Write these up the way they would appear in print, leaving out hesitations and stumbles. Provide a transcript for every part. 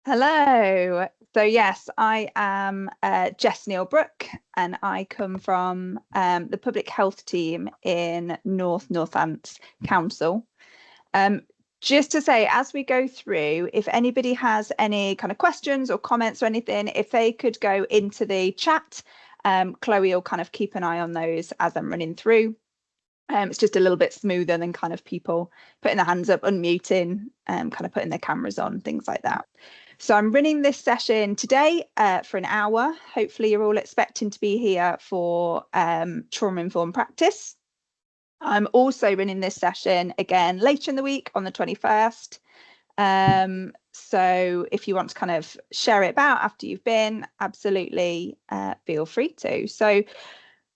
Hello. So yes, I am Jess Neal-Brooke, and I come from the public health team in Northants Council. Um, just to say, as we go through, if anybody has any kind of questions or comments or anything, if they could go into the chat, Chloe will kind of keep an eye on those as I'm running through. It's just a little bit smoother than kind of people putting their hands up, unmuting, kind of putting their cameras on, things like that. So I'm running this session today for an hour. Hopefully you're all expecting to be here for trauma-informed practice. I'm also running this session again later in the week on the 21st. So if you want to kind of share it about after you've been, absolutely feel free to. So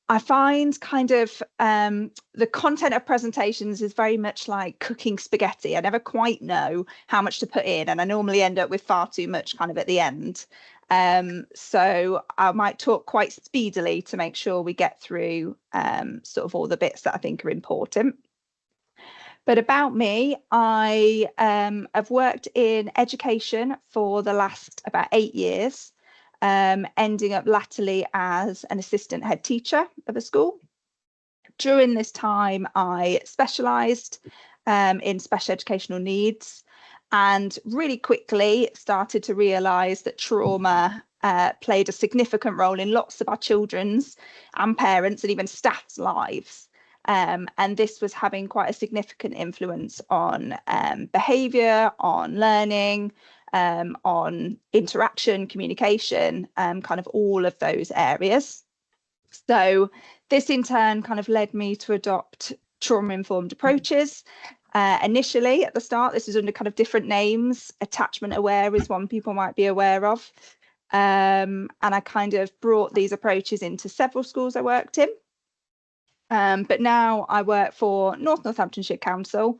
I find kind of the content of presentations is very much like cooking spaghetti. I never quite know how much to put in, and I normally end up with far too much kind of at the end. So I might talk quite speedily to make sure we get through sort of all the bits that I think are important. But about me, I have worked in education for the last about 8 years. Ending up latterly as an assistant head teacher of a school. During this time, I specialised in special educational needs and really quickly started to realise that trauma played a significant role in lots of our children's and parents and even staff's lives. And this was having quite a significant influence on behaviour, on learning, on interaction, communication, kind of all of those areas. So this in turn kind of led me to adopt trauma-informed approaches. Initially at the start, this is under kind of different names. Attachment aware is one people might be aware of. And I kind of brought these approaches into several schools I worked in. But now I work for Northamptonshire Council,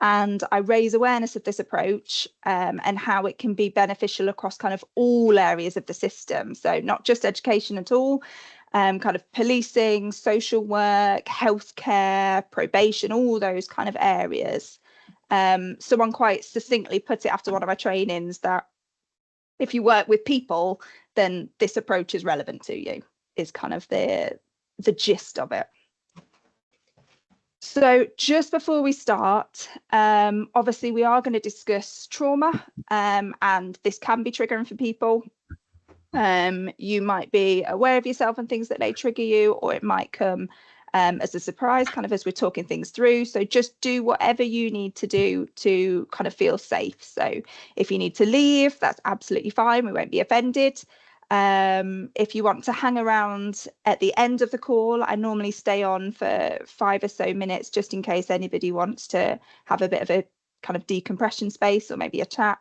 and I raise awareness of this approach and how it can be beneficial across kind of all areas of the system. So not just education at all, kind of policing, social work, healthcare, probation, all those kind of areas. Someone quite succinctly put it after one of my trainings that if you work with people, then this approach is relevant to you, is kind of the gist of it. So just before we start, obviously we are going to discuss trauma, and this can be triggering for people. You might be aware of yourself and things that may trigger you, or it might come as a surprise, kind of as we're talking things through. So just do whatever you need to do to kind of feel safe. So if you need to leave, that's absolutely fine. We won't be offended. If you want to hang around at the end of the call, I normally stay on for 5 or so minutes just in case anybody wants to have a bit of a kind of decompression space or maybe a chat.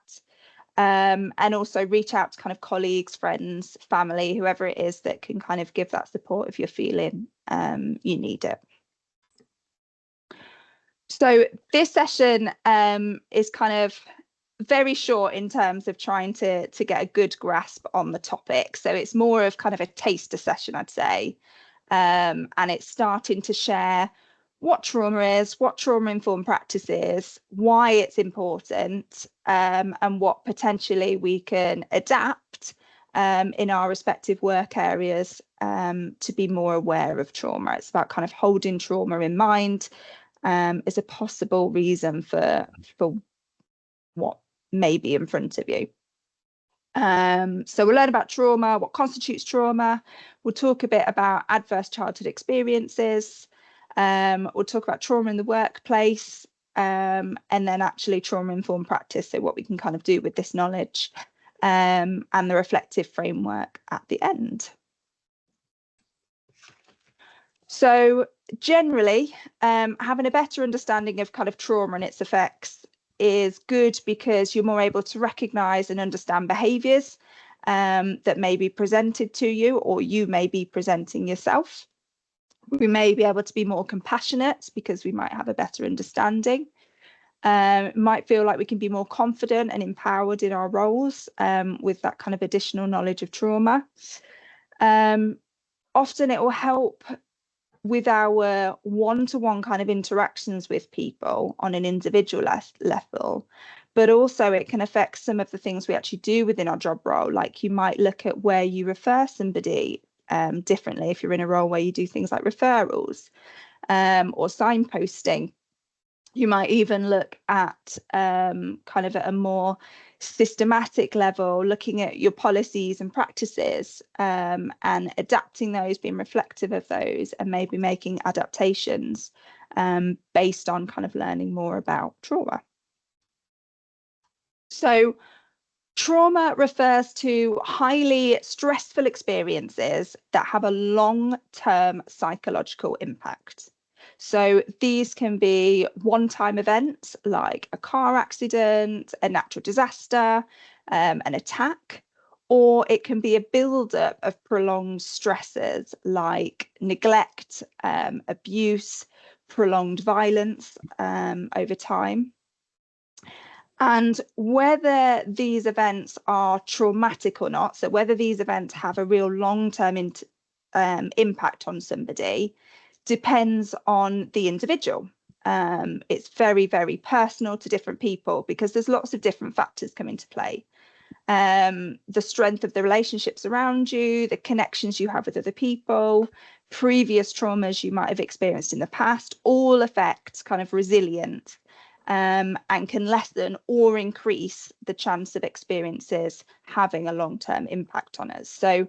And also reach out to kind of colleagues, friends, family, whoever it is that can kind of give that support if you're feeling you need it. So this session is kind of very short in terms of trying to get a good grasp on the topic. So it's more of kind of a taster session, I'd say. And it's starting to share what trauma is, what trauma-informed practice is, why it's important, and what potentially we can adapt in our respective work areas to be more aware of trauma. It's about kind of holding trauma in mind as a possible reason for what may be in front of you. So we'll learn about trauma, what constitutes trauma. We'll talk a bit about adverse childhood experiences. We'll talk about trauma in the workplace, and then actually trauma-informed practice, so what we can kind of do with this knowledge, and the reflective framework at the end. So generally, having a better understanding of kind of trauma and its effects is good because you're more able to recognise and understand behaviours that may be presented to you, or you may be presenting yourself. We may be able to be more compassionate because we might have a better understanding. Might feel like we can be more confident and empowered in our roles with that kind of additional knowledge of trauma. Often it will help with our one-to-one kind of interactions with people on an individual level, but also it can affect some of the things we actually do within our job role. Like you might look at where you refer somebody differently if you're in a role where you do things like referrals or signposting. You might even look at kind of at a more systematic level, looking at your policies and practices and adapting those, being reflective of those, and maybe making adaptations based on kind of learning more about trauma. So trauma refers to highly stressful experiences that have a long-term psychological impact. So these can be one-time events like a car accident, a natural disaster, an attack, or it can be a build-up of prolonged stresses like neglect, abuse, prolonged violence over time. And whether these events are traumatic or not, so whether these events have a real long-term impact on somebody, depends on the individual. It's very, very personal to different people because there's lots of different factors come into play. The strength of the relationships around you, the connections you have with other people, previous traumas you might have experienced in the past, all affect kind of resilience. And can lessen or increase the chance of experiences having a long-term impact on us. So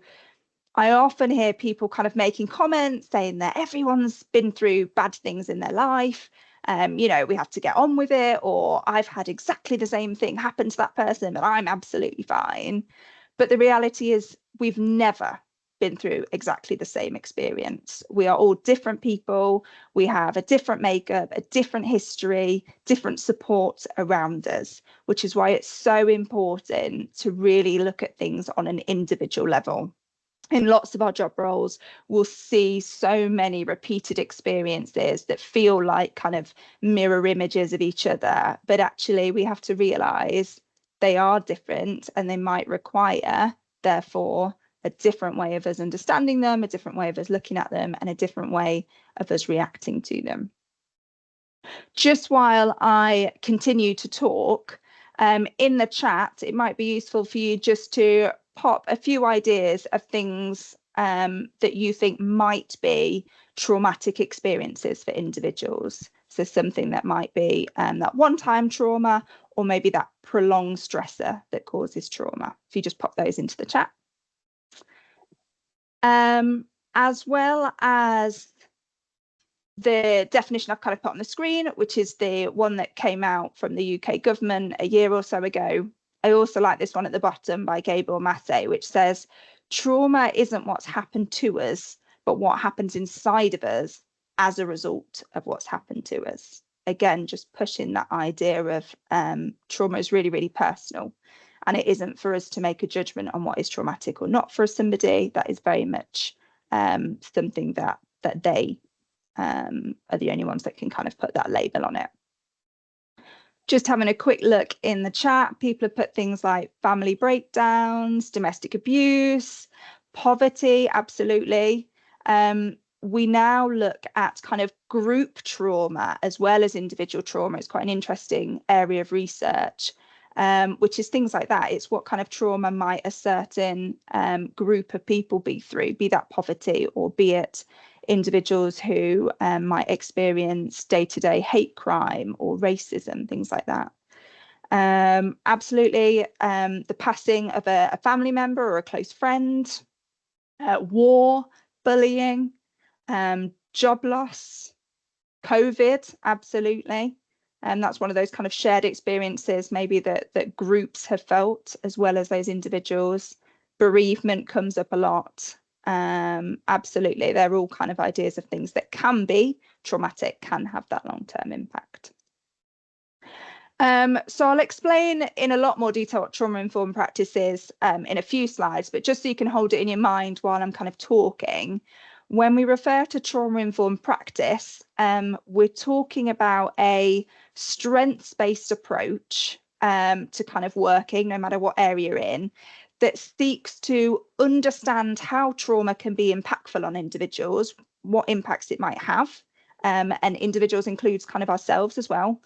I often hear people kind of making comments saying that everyone's been through bad things in their life. You know, we have to get on with it, or I've had exactly the same thing happen to that person, but I'm absolutely fine. But the reality is we've never been through exactly the same experience. We are all different people. We have a different makeup, a different history, different support around us, which is why it's so important to really look at things on an individual level. In lots of our job roles, we'll see so many repeated experiences that feel like kind of mirror images of each other, but actually we have to realize they are different and they might require, therefore, a different way of us understanding them, a different way of us looking at them, and a different way of us reacting to them. Just while I continue to talk, in the chat, it might be useful for you just to pop a few ideas of things that you think might be traumatic experiences for individuals. So something that might be that one-time trauma, or maybe that prolonged stressor that causes trauma. If you just pop those into the chat. As well as the definition I've kind of put on the screen, which is the one that came out from the UK government a year or so ago. I also like this one at the bottom by Gabriel Massey, which says, trauma isn't what's happened to us, but what happens inside of us as a result of what's happened to us. Again, just pushing that idea of trauma is really, really personal. And it isn't for us to make a judgment on what is traumatic or not for somebody. That is very much something that they are the only ones that can kind of put that label on it. Just having a quick look in the chat, people have put things like family breakdowns, domestic abuse, poverty, absolutely. We now look at kind of group trauma as well as individual trauma. It's quite an interesting area of research, which is things like that. It's what kind of trauma might a certain group of people be through, be that poverty or be it individuals who might experience day-to-day hate crime or racism, things like that. Absolutely, the passing of a family member or a close friend, war, bullying, job loss, COVID, absolutely. And that's one of those kind of shared experiences maybe that groups have felt as well as those individuals. Bereavement comes up a lot. Absolutely, they're all kind of ideas of things that can be traumatic, can have that long-term impact. So I'll explain in a lot more detail what trauma-informed practice is in a few slides, but just so you can hold it in your mind while I'm kind of talking, when we refer to trauma-informed practice, we're talking about a strengths-based approach to kind of working, no matter what area you're in, that seeks to understand how trauma can be impactful on individuals, what impacts it might have, and individuals includes kind of ourselves as well,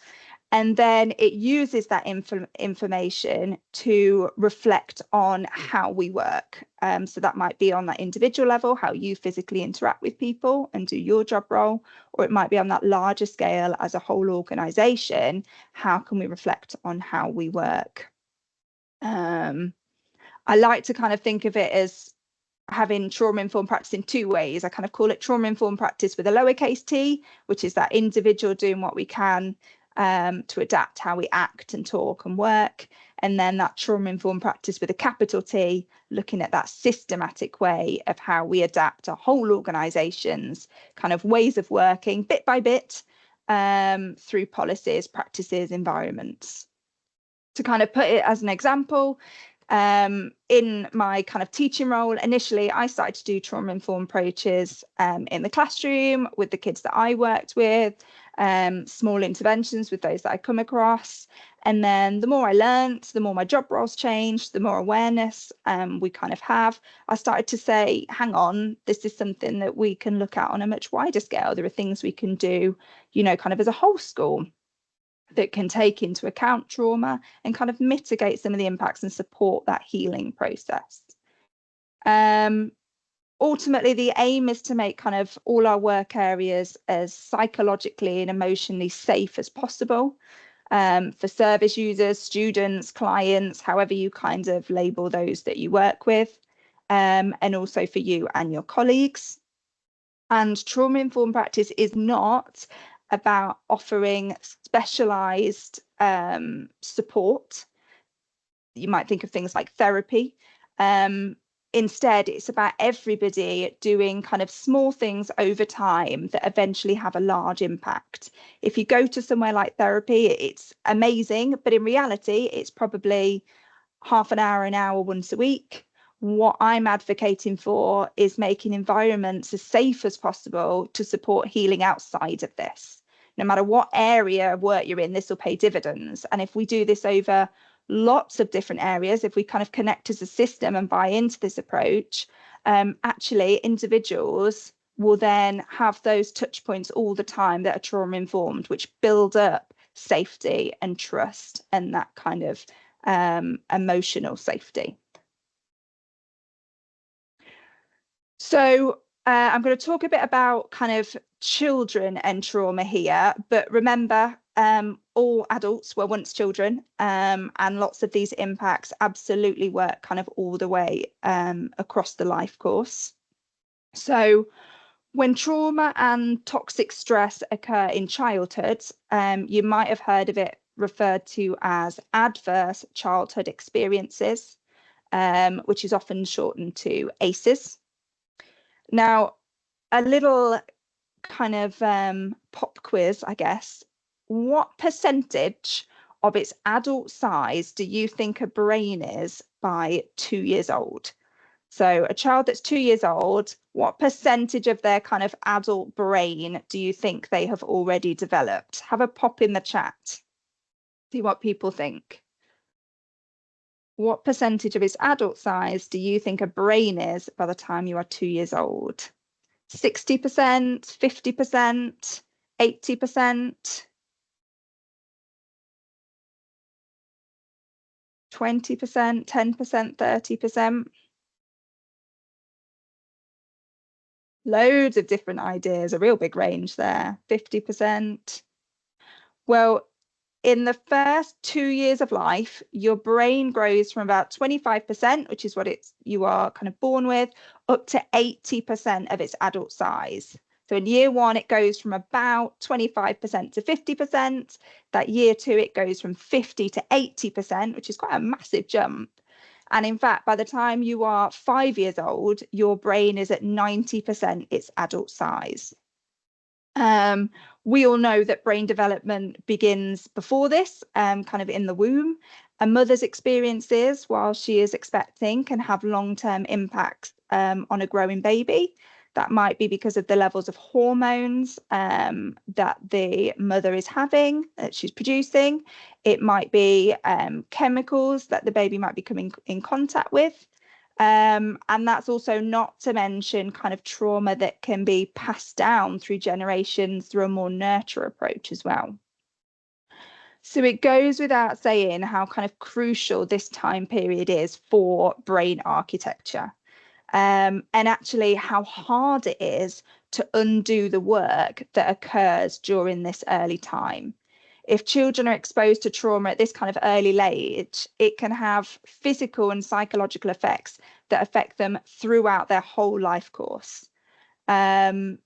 And then it uses that information to reflect on how we work. So that might be on that individual level, how you physically interact with people and do your job role, or it might be on that larger scale as a whole organization. How can we reflect on how we work? I like to kind of think of it as having trauma-informed practice in two ways. I kind of call it trauma-informed practice with a lowercase t, which is that individual doing what we can to adapt how we act and talk and work. And then that trauma-informed practice with a capital T, looking at that systematic way of how we adapt our whole organizations, kind of ways of working bit by bit through policies, practices, environments. To kind of put it as an example, in my kind of teaching role, initially I started to do trauma-informed approaches in the classroom with the kids that I worked with, small interventions with those that I come across. And then the more I learned, the more my job roles changed, the more awareness we kind of have. I started to say, hang on, this is something that we can look at on a much wider scale. There are things we can do, you know, kind of as a whole school that can take into account trauma and kind of mitigate some of the impacts and support that healing process. Ultimately, the aim is to make kind of all our work areas as psychologically and emotionally safe as possible for service users, students, clients, however you kind of label those that you work with, and also for you and your colleagues. And trauma-informed practice is not about offering specialized support. You might think of things like therapy. Instead, it's about everybody doing kind of small things over time that eventually have a large impact. If you go to somewhere like therapy, it's amazing, but in reality, it's probably half an hour once a week. What I'm advocating for is making environments as safe as possible to support healing outside of this. No matter what area of work you're in, this will pay dividends. And if we do this over lots of different areas, if we kind of connect as a system and buy into this approach, actually individuals will then have those touch points all the time that are trauma informed, which build up safety and trust and that kind of emotional safety. So I'm going to talk a bit about kind of children and trauma here, but remember, all adults were once children, and lots of these impacts absolutely work kind of all the way across the life course. So when trauma and toxic stress occur in childhood, you might have heard of it referred to as adverse childhood experiences, which is often shortened to ACEs. Now, a little kind of pop quiz, I guess. What percentage of its adult size do you think a brain is by 2 years old? So a child that's 2 years old, what percentage of their kind of adult brain do you think they have already developed? Have a pop in the chat. See what people think. What percentage of its adult size do you think a brain is by the time you are 2 years old? 60%, 50%, 80%, 20%, 10%, 30%. Loads of different ideas, a real big range there. 50%. Well, in the first 2 years of life, your brain grows from about 25%, which is what you are kind of born with, up to 80% of its adult size. So in year 1, it goes from about 25% to 50%. That year 2, it goes from 50 to 80%, which is quite a massive jump. And in fact, by the time you are 5 years old, your brain is at 90% its adult size. We all know that brain development begins before this, kind of in the womb. A mother's experiences while she is expecting can have long-term impacts on a growing baby. That might be because of the levels of hormones that the mother is having, that she's producing. It might be chemicals that the baby might be coming in contact with. And that's also not to mention kind of trauma that can be passed down through generations through a more nurture approach as well. So it goes without saying how kind of crucial this time period is for brain architecture, and actually how hard it is to undo the work that occurs during this early time. If children are exposed to trauma at this kind of early age, it can have physical and psychological effects that affect them throughout their whole life course. A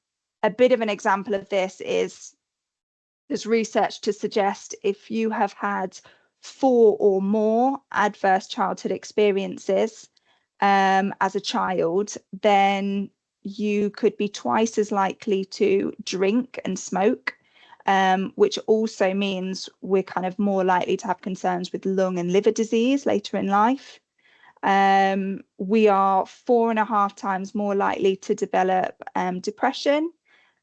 bit of an example of this is there's research to suggest if you have had 4 or more adverse childhood experiences as a child, then you could be twice as likely to drink and smoke, which also means we're kind of more likely to have concerns with lung and liver disease later in life. We are 4.5 times more likely to develop depression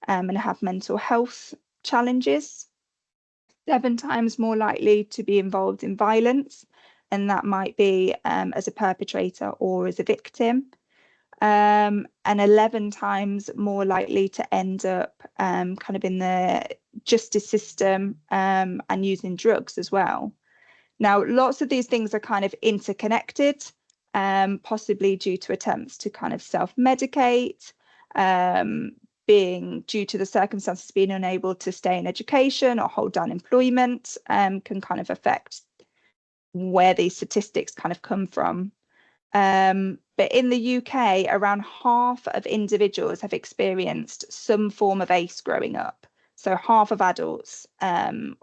and have mental health challenges, 7 times more likely to be involved in violence, and that might be as a perpetrator or as a victim, and 11 times more likely to end up kind of in the justice system and using drugs as well. Now, lots of these things are kind of interconnected, possibly due to attempts to kind of self-medicate, being due to the circumstances being unable to stay in education or hold down employment, can kind of affect where these statistics kind of come from. But in the UK, around half of individuals have experienced some form of ACE growing up. So half of adults,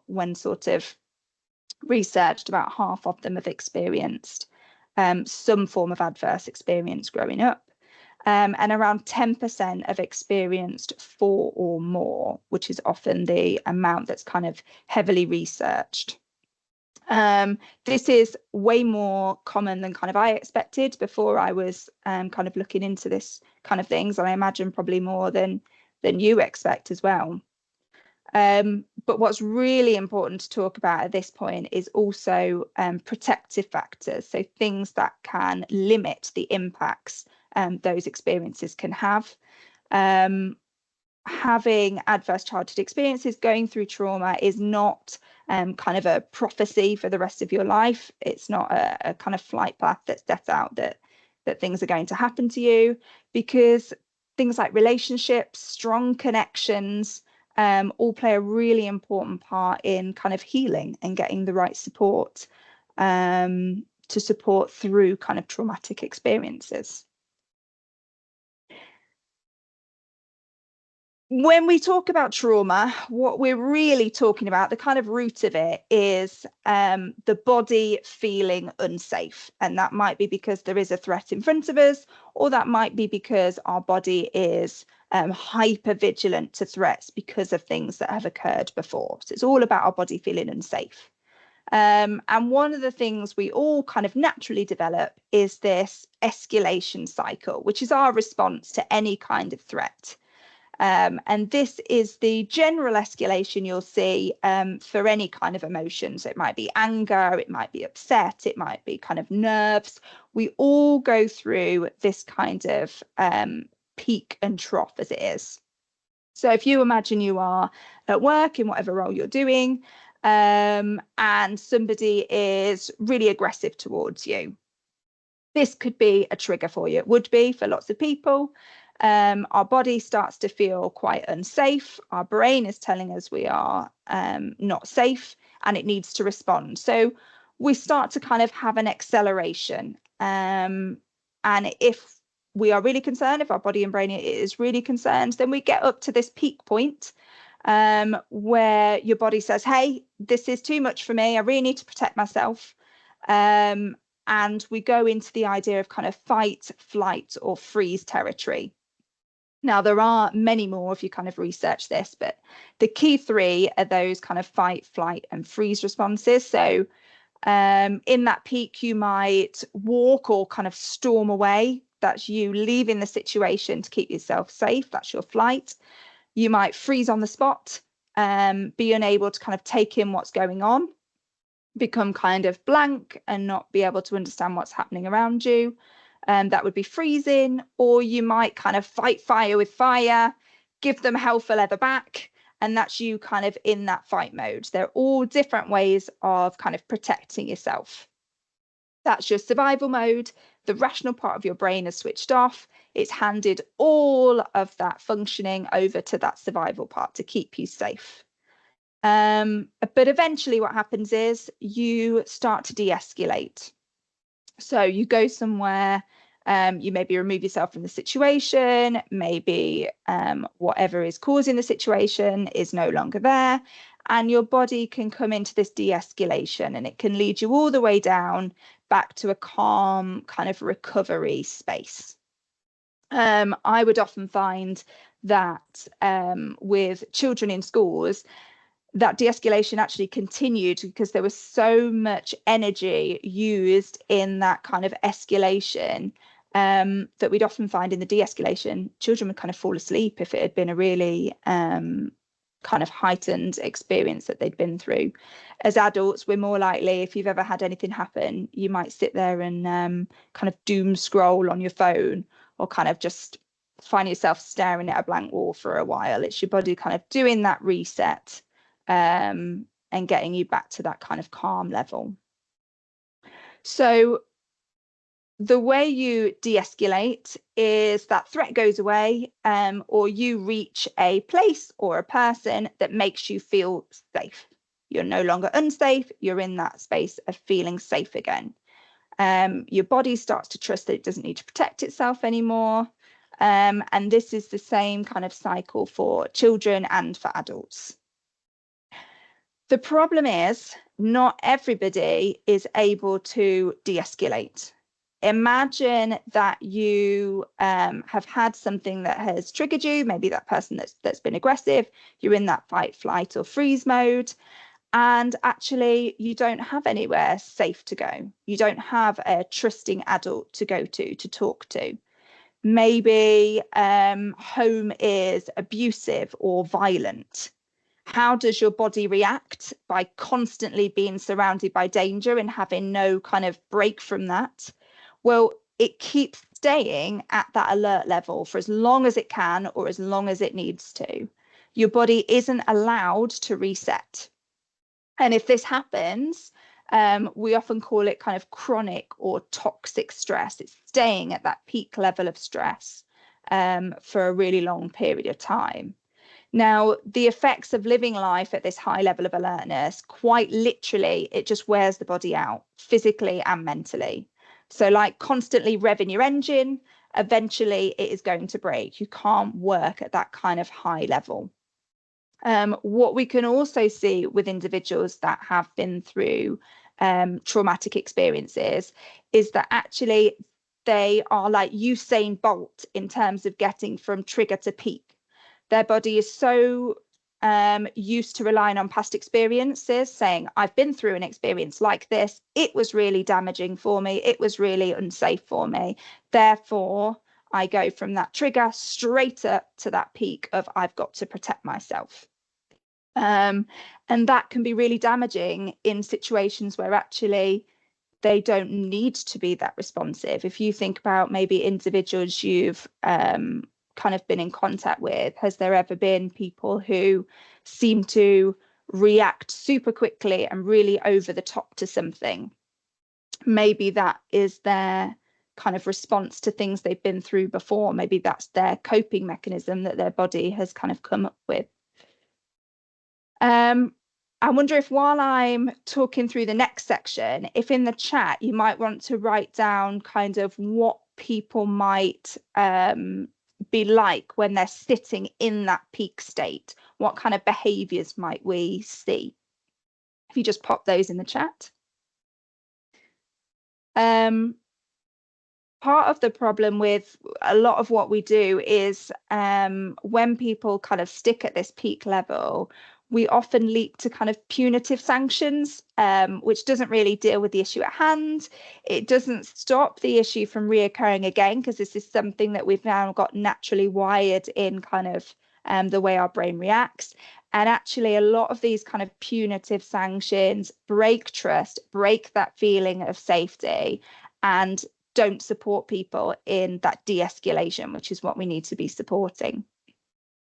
when sort of researched, about half of them have experienced some form of adverse experience growing up. And around 10% have experienced 4 or more, which is often the amount that's kind of heavily researched. This is way more common than kind of I expected before I was kind of looking into this kind of things, and I imagine probably more than you expect as well. But what's really important to talk about at this point is also protective factors, so things that can limit the impacts those experiences can have. Having adverse childhood experiences, going through trauma, is not kind of a prophecy for the rest of your life. It's not a kind of flight path that sets out that things are going to happen to you, because things like relationships, strong connections, all play a really important part in kind of healing and getting the right support to support through kind of traumatic experiences. When we talk about trauma, what we're really talking about, the kind of root of it, is the body feeling unsafe. And that might be because there is a threat in front of us, or that might be because our body is hyper vigilant to threats because of things that have occurred before. So it's all about our body feeling unsafe. And one of the things we all kind of naturally develop is this escalation cycle, which is our response to any kind of threat. And this is the general escalation you'll see for any kind of emotion. So it might be anger, it might be upset, it might be kind of nerves. We all go through this kind of peak and trough as it is. So if you imagine you are at work in whatever role you're doing, and somebody is really aggressive towards you, this could be a trigger for you. It would be for lots of people. Our body starts to feel quite unsafe. Our brain is telling us we are not safe, and it needs to respond. So we start to kind of have an acceleration. And if we are really concerned, if our body and brain is really concerned, then we get up to this peak point where your body says, hey, this is too much for me. I really need to protect myself. And we go into the idea of kind of fight, flight, or freeze territory. Now, there are many more if you kind of research this, but the key 3 are those kind of fight, flight, and freeze responses. So in that peak, you might walk or kind of storm away. That's you leaving the situation to keep yourself safe. That's your flight. You might freeze on the spot, be unable to kind of take in what's going on, become kind of blank and not be able to understand what's happening around you. That would be freezing. Or you might kind of fight fire with fire, give them hell for leather back, and that's you kind of in that fight mode. They're all different ways of kind of protecting yourself. That's your survival mode. The rational part of your brain is switched off. It's handed all of that functioning over to that survival part to keep you safe. But eventually what happens is you start to de-escalate. So you go somewhere, you maybe remove yourself from the situation, maybe whatever is causing the situation is no longer there, and your body can come into this de-escalation, and it can lead you all the way down back to a calm kind of recovery space. I would often find that with children in schools, that de-escalation actually continued because there was so much energy used in that kind of escalation that we'd often find in the de-escalation, children would kind of fall asleep if it had been a really kind of heightened experience that they'd been through. As adults, we're more likely, if you've ever had anything happen, you might sit there and kind of doom scroll on your phone, or kind of just find yourself staring at a blank wall for a while. It's your body kind of doing that reset and getting you back to that kind of calm level. So the way you de-escalate is that threat goes away, or you reach a place or a person that makes you feel safe. You're no longer unsafe. You're in that space of feeling safe again. Your body starts to trust that it doesn't need to protect itself anymore. And this is the same kind of cycle for children and for adults. The problem is not everybody is able to de-escalate. Imagine that you have had something that has triggered you, maybe that person that's been aggressive, you're in that fight, flight or freeze mode, and actually you don't have anywhere safe to go. You don't have a trusting adult to go to talk to. Maybe home is abusive or violent. How does your body react? By constantly being surrounded by danger and having no kind of break from that? Well, it keeps staying at that alert level for as long as it can or as long as it needs to. Your body isn't allowed to reset. And if this happens, we often call it kind of chronic or toxic stress. It's staying at that peak level of stress for a really long period of time. Now, the effects of living life at this high level of alertness, quite literally, it just wears the body out physically and mentally. So like constantly revving your engine, eventually it is going to break. You can't work at that kind of high level. What we can also see with individuals that have been through traumatic experiences is that actually they are like Usain Bolt in terms of getting from trigger to peak. Their body is so used to relying on past experiences, saying, I've been through an experience like this. It was really damaging for me. It was really unsafe for me. Therefore, I go from that trigger straight up to that peak of I've got to protect myself. And that can be really damaging in situations where actually they don't need to be that responsive. If you think about maybe individuals you've kind of been in contact with, has there ever been people who seem to react super quickly and really over the top to something? Maybe that is their kind of response to things they've been through before. Maybe that's their coping mechanism that their body has kind of come up with. I wonder if while I'm talking through the next section, if in the chat you might want to write down kind of what people might be like when they're sitting in that peak state. What kind of behaviors might we see? If you just pop those in the chat. Part of the problem with a lot of what we do is when people kind of stick at this peak level, we often leap to kind of punitive sanctions, which doesn't really deal with the issue at hand. It doesn't stop the issue from reoccurring again, because this is something that we've now got naturally wired in kind of the way our brain reacts. And actually, a lot of these kind of punitive sanctions break trust, break that feeling of safety, and don't support people in that de-escalation, which is what we need to be supporting.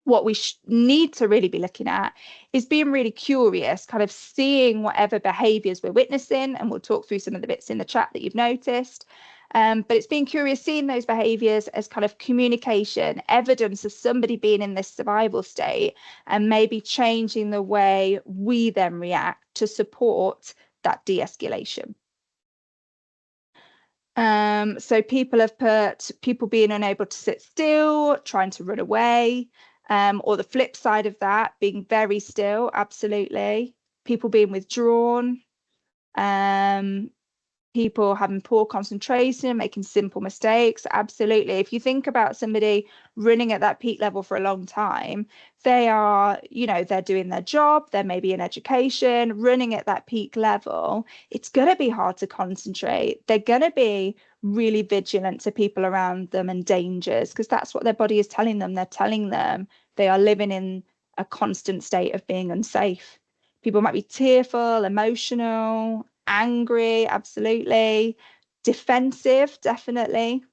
what we need to really be looking at is being really curious, kind of seeing whatever behaviors we're witnessing, and we'll talk through some of the bits in the chat that you've noticed. But it's being curious, seeing those behaviors as kind of communication, evidence of somebody being in this survival state, and maybe changing the way we then react to support that de-escalation. So people have put people being unable to sit still, trying to run away, or the flip side of that, being very still, absolutely. People being withdrawn, people having poor concentration, making simple mistakes, absolutely. If you think about somebody running at that peak level for a long time, they are, they're doing their job, they're maybe in education, running at that peak level. It's going to be hard to concentrate. They're going to be really vigilant to people around them and dangers, because that's what their body is telling them. They're telling them they are living in a constant state of being unsafe. People might be tearful, emotional, angry, absolutely. Defensive, definitely.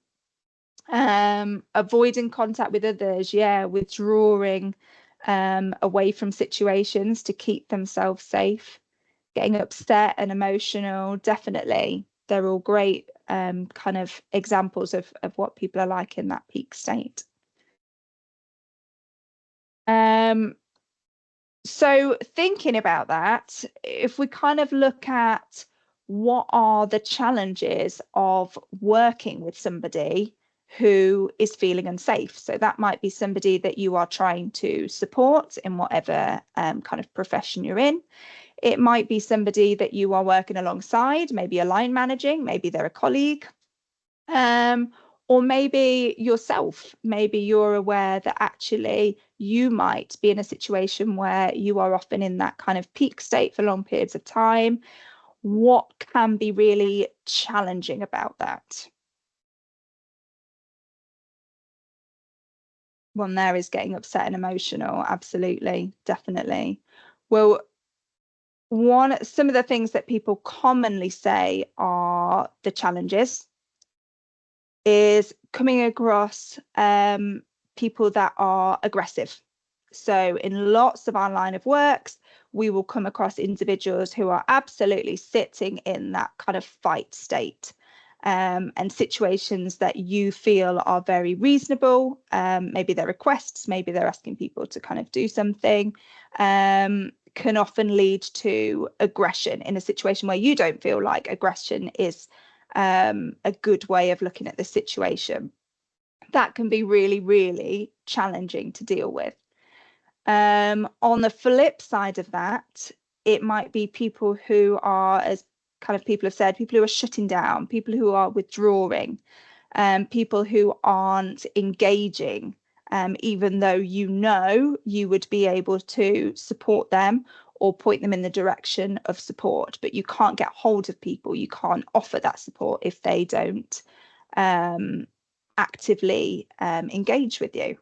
Avoiding contact with others, withdrawing away from situations to keep themselves safe. Getting upset and emotional, definitely. They're all great kind of examples of what people are like in that peak state. So thinking about that, if we kind of look at what are the challenges of working with somebody who is feeling unsafe. So that might be somebody that you are trying to support in whatever kind of profession you're in. It might be somebody that you are working alongside, maybe a line managing, maybe they're a colleague. Or maybe yourself, maybe you're aware that actually you might be in a situation where you are often in that kind of peak state for long periods of time. What can be really challenging about that? One there is getting upset and emotional. Absolutely, definitely. Well, some of the things that people commonly say are the challenges is coming across people that are aggressive. So in lots of our line of works, we will come across individuals who are absolutely sitting in that kind of fight state, and situations that you feel are very reasonable. Maybe they're requests, maybe they're asking people to kind of do something, can often lead to aggression in a situation where you don't feel like aggression is a good way of looking at the situation. That can be really, really challenging to deal with. On the flip side of that, it might be people who are, as kind of people have said, people who are shutting down, people who are withdrawing, people who aren't engaging, even though you would be able to support them or point them in the direction of support, but you can't get hold of people. You can't offer that support if they don't actively engage with you.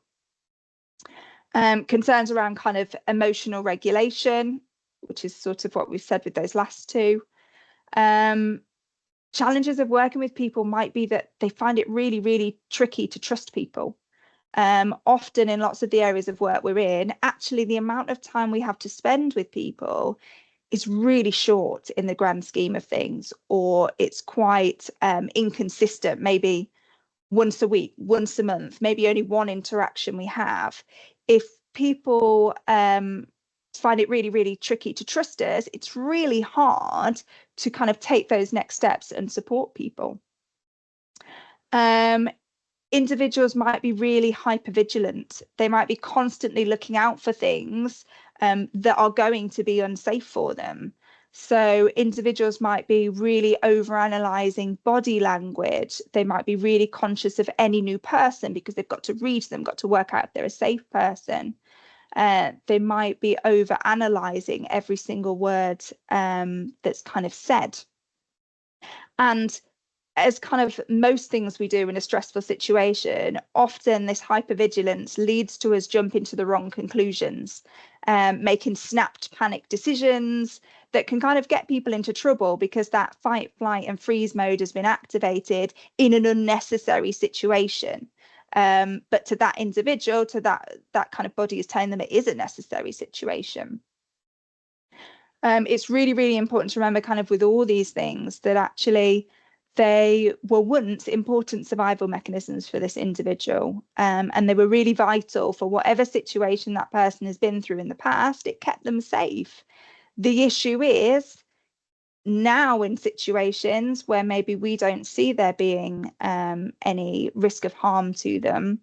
Concerns around kind of emotional regulation, which is sort of what we've said with those last two. Challenges of working with people might be that they find it really, really tricky to trust people. Often in lots of the areas of work we're in, actually the amount of time we have to spend with people is really short in the grand scheme of things, or it's quite inconsistent, maybe once a week, once a month, maybe only one interaction we have. If people find it really, really tricky to trust us, it's really hard to kind of take those next steps and support people. Individuals might be really hypervigilant. They might be constantly looking out for things that are going to be unsafe for them. So individuals might be really overanalyzing body language. They might be really conscious of any new person because they've got to read them, got to work out if they're a safe person. They might be overanalyzing every single word that's kind of said. And as kind of most things we do in a stressful situation, often this hypervigilance leads to us jumping to the wrong conclusions, making snapped panic decisions that can kind of get people into trouble because that fight, flight and freeze mode has been activated in an unnecessary situation. but to that individual, to that kind of body is telling them it is a necessary situation. It's really, really important to remember kind of with all these things that actually they were once important survival mechanisms for this individual, and they were really vital for whatever situation that person has been through in the past. It kept them safe. The issue is now in situations where maybe we don't see there being any risk of harm to them,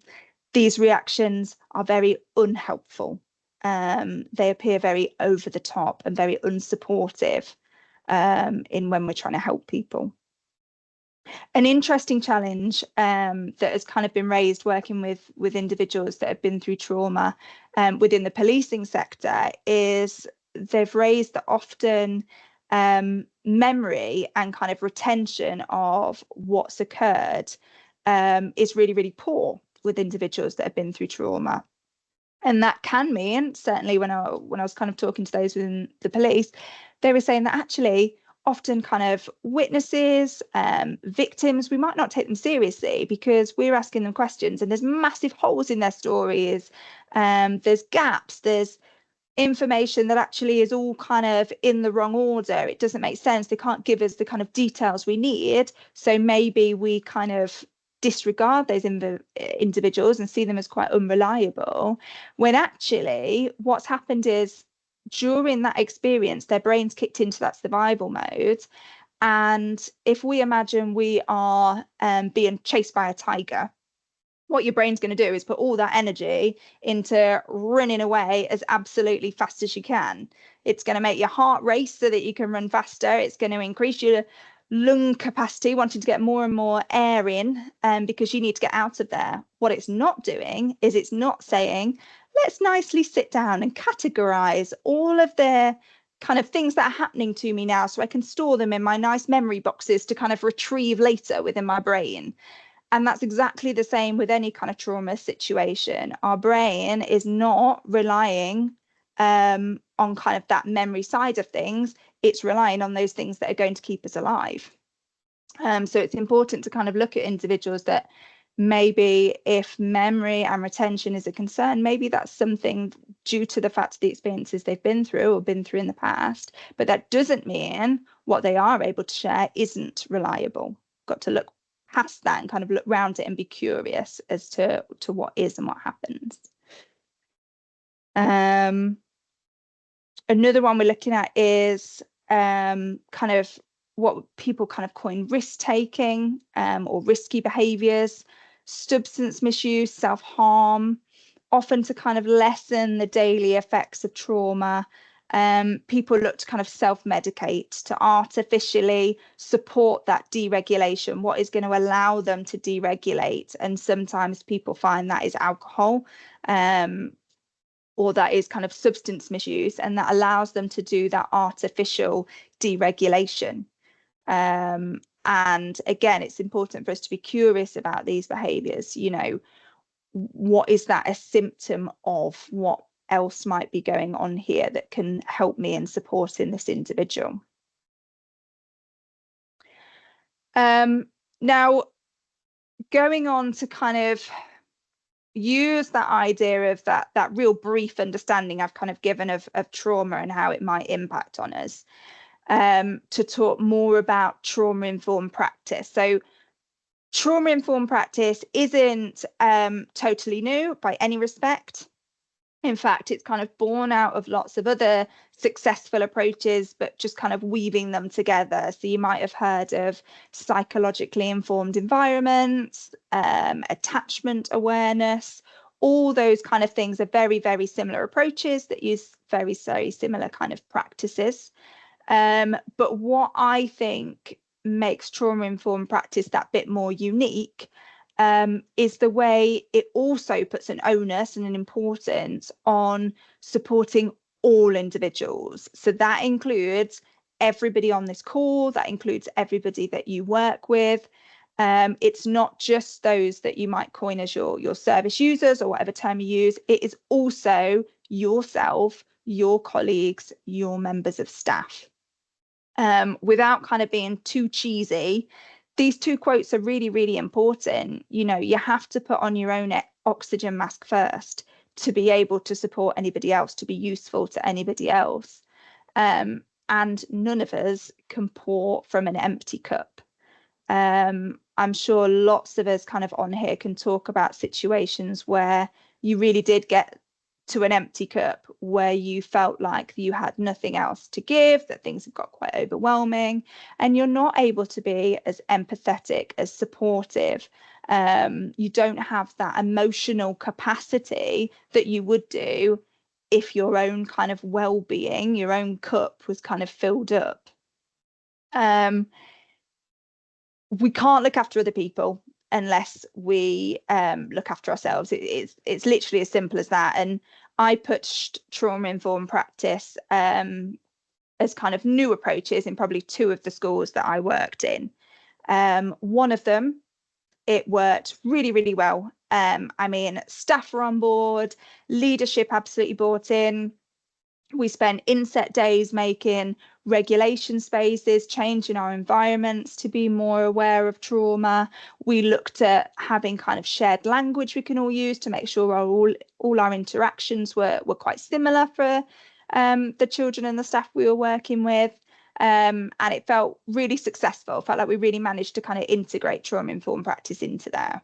these reactions are very unhelpful. They appear very over the top and very unsupportive in when we're trying to help people. An interesting challenge that has kind of been raised working with individuals that have been through trauma within the policing sector is they've raised that often memory and kind of retention of what's occurred is really, really poor with individuals that have been through trauma. And that can mean, certainly when I was kind of talking to those within the police, they were saying that actually often kind of witnesses, victims, we might not take them seriously because we're asking them questions and there's massive holes in their stories. There's gaps, there's information that actually is all kind of in the wrong order. It doesn't make sense. They can't give us the kind of details we need. So maybe we kind of disregard those individuals and see them as quite unreliable, when actually what's happened is during that experience, their brains kicked into that survival mode. And if we imagine we are being chased by a tiger, what your brain's going to do is put all that energy into running away as absolutely fast as you can. It's going to make your heart race so that you can run faster. It's going to increase your lung capacity, wanting to get more and more air in, because you need to get out of there. What it's not doing is it's not saying, let's nicely sit down and categorize all of the kind of things that are happening to me now so I can store them in my nice memory boxes to kind of retrieve later within my brain. And that's exactly the same with any kind of trauma situation. Our brain is not relying on kind of that memory side of things. It's relying on those things that are going to keep us alive. So it's important to kind of look at individuals that maybe if memory and retention is a concern, maybe that's something due to the fact of the experiences they've been through or been through in the past. But that doesn't mean what they are able to share isn't reliable. Got to look past that and kind of look around it and be curious as to what is and what happens. Another one we're looking at is kind of what people kind of coin risk-taking or risky behaviours, substance misuse, self-harm, often to kind of lessen the daily effects of trauma. People look to kind of self-medicate, to artificially support that deregulation, what is going to allow them to deregulate. And sometimes people find that is alcohol, or that is kind of substance misuse, and that allows them to do that artificial deregulation. And again, it's important for us to be curious about these behaviours. You know, what is that a symptom of? What else might be going on here that can help me in supporting this individual? Now, going on to kind of use that idea of that real brief understanding I've kind of given of trauma and how it might impact on us, to talk more about trauma-informed practice. So trauma-informed practice isn't totally new by any respect. In fact, it's kind of born out of lots of other successful approaches, but just kind of weaving them together. So you might have heard of psychologically informed environments, attachment awareness. All those kind of things are very, very similar approaches that use very, very similar kind of practices. But what I think makes trauma-informed practice that bit more unique is the way it also puts an onus and an importance on supporting all individuals. So that includes everybody on this call, that includes everybody that you work with. It's not just those that you might coin as your service users or whatever term you use. It is also yourself, your colleagues, your members of staff. Without kind of being too cheesy, these two quotes are really, really important. You know, you have to put on your own oxygen mask first to be able to support anybody else, to be useful to anybody else. And none of us can pour from an empty cup. I'm sure lots of us kind of on here can talk about situations where you really did get to an empty cup, where you felt like you had nothing else to give, that things have got quite overwhelming, and you're not able to be as empathetic, as supportive. You don't have that emotional capacity that you would do if your own kind of well-being, your own cup was kind of filled up. We can't look after other people unless we look after ourselves. It's literally as simple as that. And I put trauma-informed practice as kind of new approaches in probably two of the schools that I worked in. One of them, it worked really, really well. I mean, staff were on board, leadership absolutely bought in. We spent inset days making regulation spaces, changing our environments to be more aware of trauma. We looked at having kind of shared language we can all use to make sure all our interactions were quite similar for the children and the staff we were working with. And it felt really successful. Felt like we really managed to kind of integrate trauma-informed practice into there.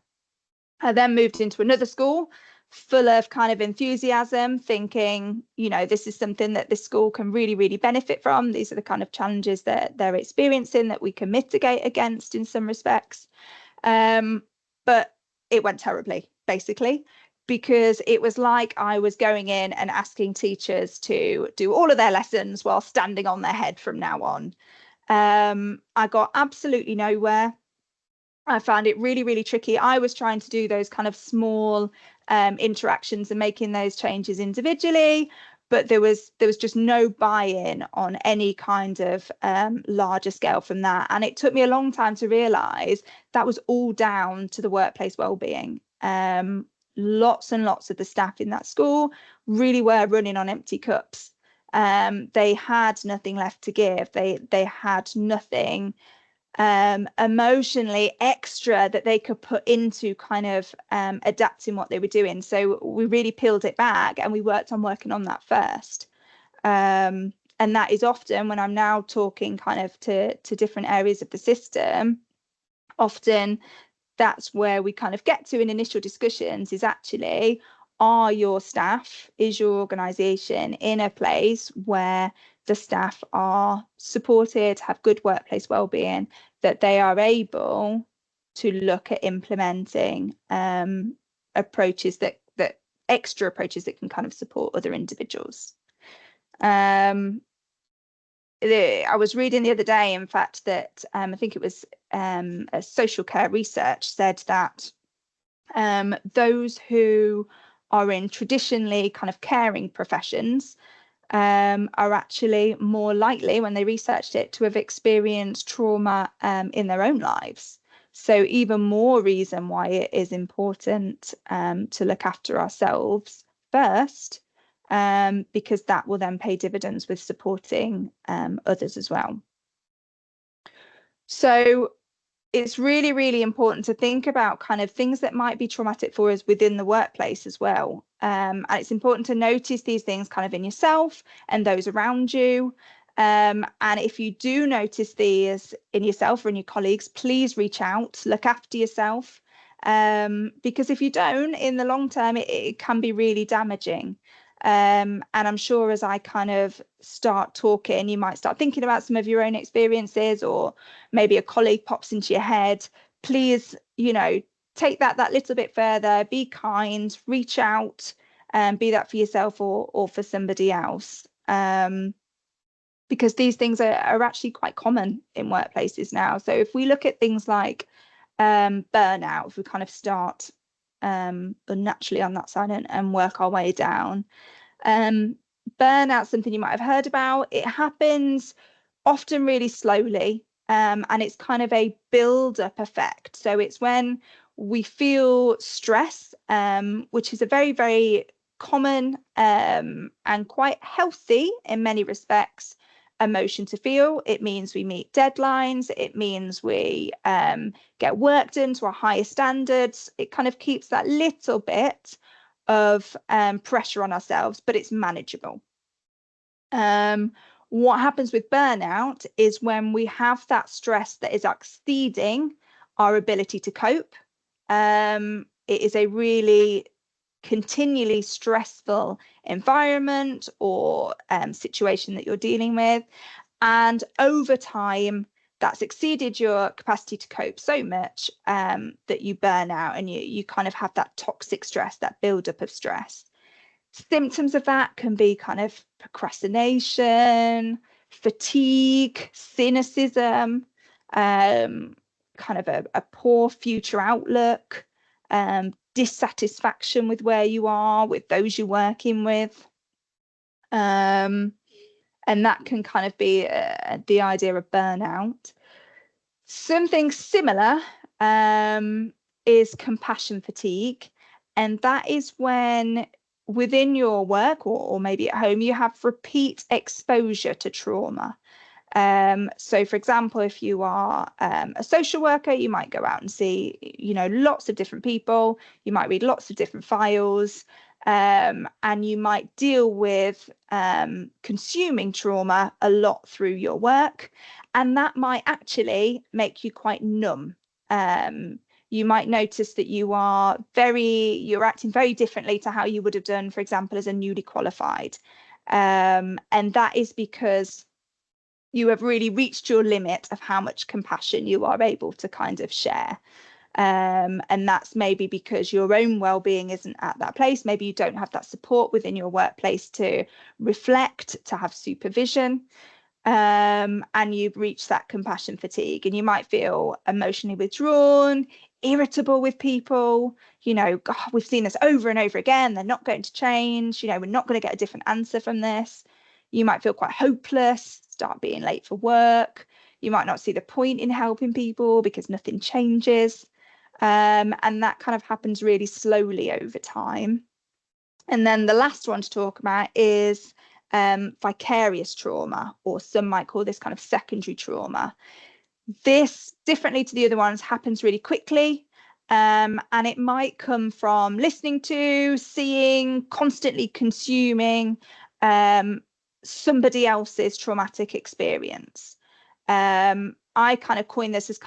I then moved into another school full of kind of enthusiasm, thinking, you know, this is something that this school can really, really benefit from. These are the kind of challenges that they're experiencing that we can mitigate against in some respects. But it went terribly, basically, because it was like I was going in and asking teachers to do all of their lessons while standing on their head from now on. I got absolutely nowhere. I found it really, really tricky. I was trying to do those kind of small interactions and making those changes individually, but there was just no buy-in on any kind of larger scale from that. And it took me a long time to realize that was all down to the workplace wellbeing. Lots and lots of the staff in that school really were running on empty cups. They had nothing left to give. They had nothing emotionally extra that they could put into kind of adapting what they were doing. So we really peeled it back and we worked on working on that first. And that is often when I'm now talking kind of to different areas of the system, often that's where we kind of get to in initial discussions is actually, are your staff, is your organisation in a place where the staff are supported, have good workplace wellbeing, that they are able to look at implementing approaches that extra approaches that can kind of support other individuals. I was reading the other day, in fact, that I think it was a social care research said that those who are in traditionally kind of caring professions are actually more likely, when they researched it, to have experienced trauma in their own lives. So even more reason why it is important to look after ourselves first, because that will then pay dividends with supporting others as well. So it's really, really important to think about kind of things that might be traumatic for us within the workplace as well. And it's important to notice these things kind of in yourself and those around you. And if you do notice these in yourself or in your colleagues, please reach out, look after yourself. Because if you don't, in the long term, it can be really damaging. And I'm sure as I kind of start talking, you might start thinking about some of your own experiences, or maybe a colleague pops into your head. Please, you know, take that little bit further, be kind, reach out, and be that for yourself or for somebody else. Because these things are actually quite common in workplaces now. So if we look at things like burnout, if we kind of start unnaturally on that side and work our way down. Burnout's something you might have heard about. It happens often really slowly, and it's kind of a build-up effect. So it's when we feel stress, which is a very, very common and quite healthy in many respects emotion to feel. It means we meet deadlines. It means we get work done to our higher standards. It kind of keeps that little bit of pressure on ourselves, but it's manageable. What happens with burnout is when we have that stress that is exceeding our ability to cope. It is a really continually stressful environment or situation that you're dealing with. And over time, that's exceeded your capacity to cope so much that you burn out and you kind of have that toxic stress, that buildup of stress. Symptoms of that can be kind of procrastination, fatigue, cynicism, kind of a poor future outlook, dissatisfaction with where you are, with those you're working with. And that can kind of be the idea of burnout. Something similar is compassion fatigue. And that is when within your work or maybe at home, you have repeat exposure to trauma. So, for example, if you are a social worker, you might go out and see, lots of different people. You might read lots of different files, and you might deal with consuming trauma a lot through your work. And that might actually make you quite numb. You might notice that you're acting very differently to how you would have done, for example, as a newly qualified. And that is because you have really reached your limit of how much compassion you are able to kind of share. And that's maybe because your own well-being isn't at that place. Maybe you don't have that support within your workplace to reflect, to have supervision. And you've reached that compassion fatigue, and you might feel emotionally withdrawn, irritable with people. God, we've seen this over and over again. They're not going to change. We're not going to get a different answer from this. You might feel quite hopeless, start being late for work. You might not see the point in helping people because nothing changes. And that kind of happens really slowly over time. And then the last one to talk about is vicarious trauma, or some might call this kind of secondary trauma. This, differently to the other ones, happens really quickly. And it might come from listening to, seeing, constantly consuming somebody else's traumatic experience. I kind of coin this as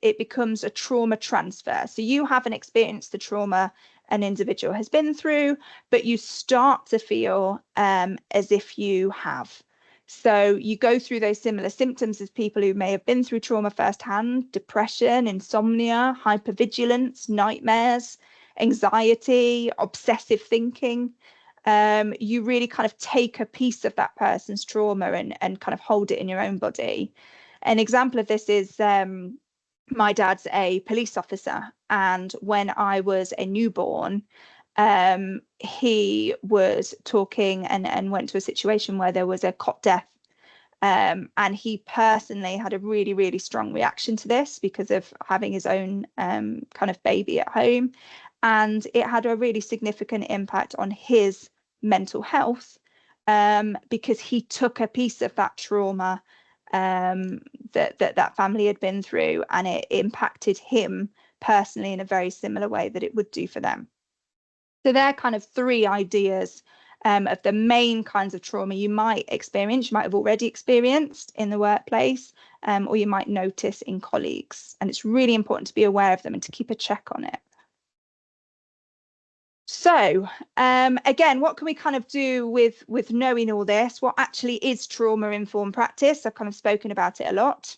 it becomes a trauma transfer. So you haven't experienced the trauma an individual has been through, but you start to feel as if you have. So you go through those similar symptoms as people who may have been through trauma firsthand: depression, insomnia, hypervigilance, nightmares, anxiety, obsessive thinking. You really kind of take a piece of that person's trauma and kind of hold it in your own body. An example of this is my dad's a police officer, and when I was a newborn, he was talking and went to a situation where there was a cot death. And he personally had a really, really strong reaction to this because of having his own kind of baby at home. And it had a really significant impact on his mental health because he took a piece of that trauma that family had been through, and it impacted him personally in a very similar way that it would do for them. So they're kind of three ideas of the main kinds of trauma you might experience, you might have already experienced in the workplace, or you might notice in colleagues. And it's really important to be aware of them and to keep a check on it. So again, what can we kind of do with knowing all this? What actually is trauma-informed practice? I've kind of spoken about it a lot.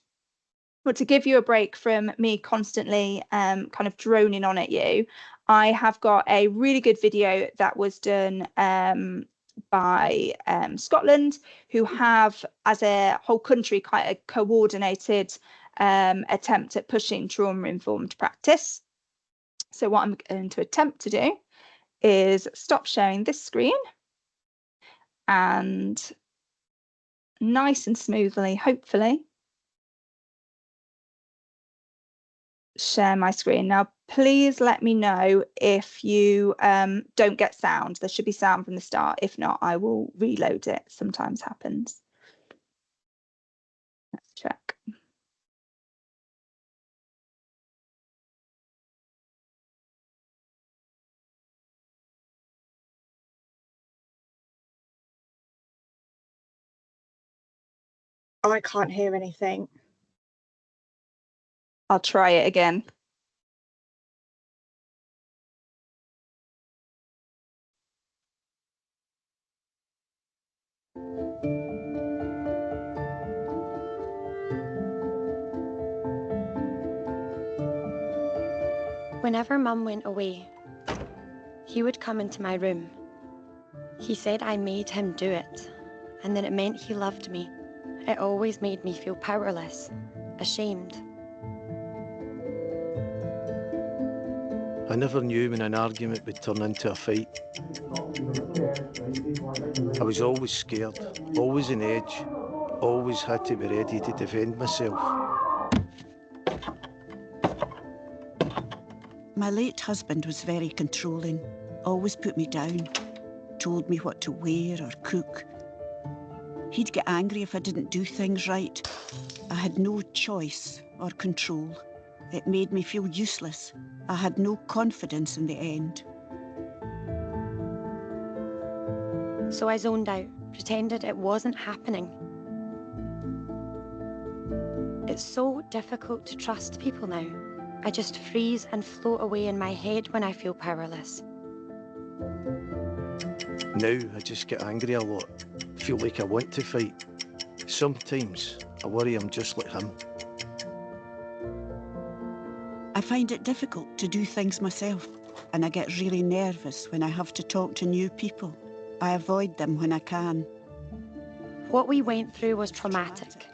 But to give you a break from me constantly kind of droning on at you, I have got a really good video that was done by Scotland, who have, as a whole country, quite a coordinated attempt at pushing trauma-informed practice. So what I'm going to attempt to do is stop sharing this screen and nice and smoothly, hopefully, share my screen. Now, please let me know if you don't get sound. There should be sound from the start. If not, I will reload it. Sometimes happens. I can't hear anything. I'll try it again. Whenever Mum went away, he would come into my room. He said I made him do it, and that it meant he loved me. It always made me feel powerless, ashamed. I never knew when an argument would turn into a fight. I was always scared, always on edge, always had to be ready to defend myself. My late husband was very controlling, always put me down, told me what to wear or cook. He'd get angry if I didn't do things right. I had no choice or control. It made me feel useless. I had no confidence in the end. So I zoned out, pretended it wasn't happening. It's so difficult to trust people now. I just freeze and float away in my head when I feel powerless. Now I just get angry a lot, feel like I want to fight. Sometimes I worry I'm just like him. I find it difficult to do things myself, and I get really nervous when I have to talk to new people. I avoid them when I can. What we went through was traumatic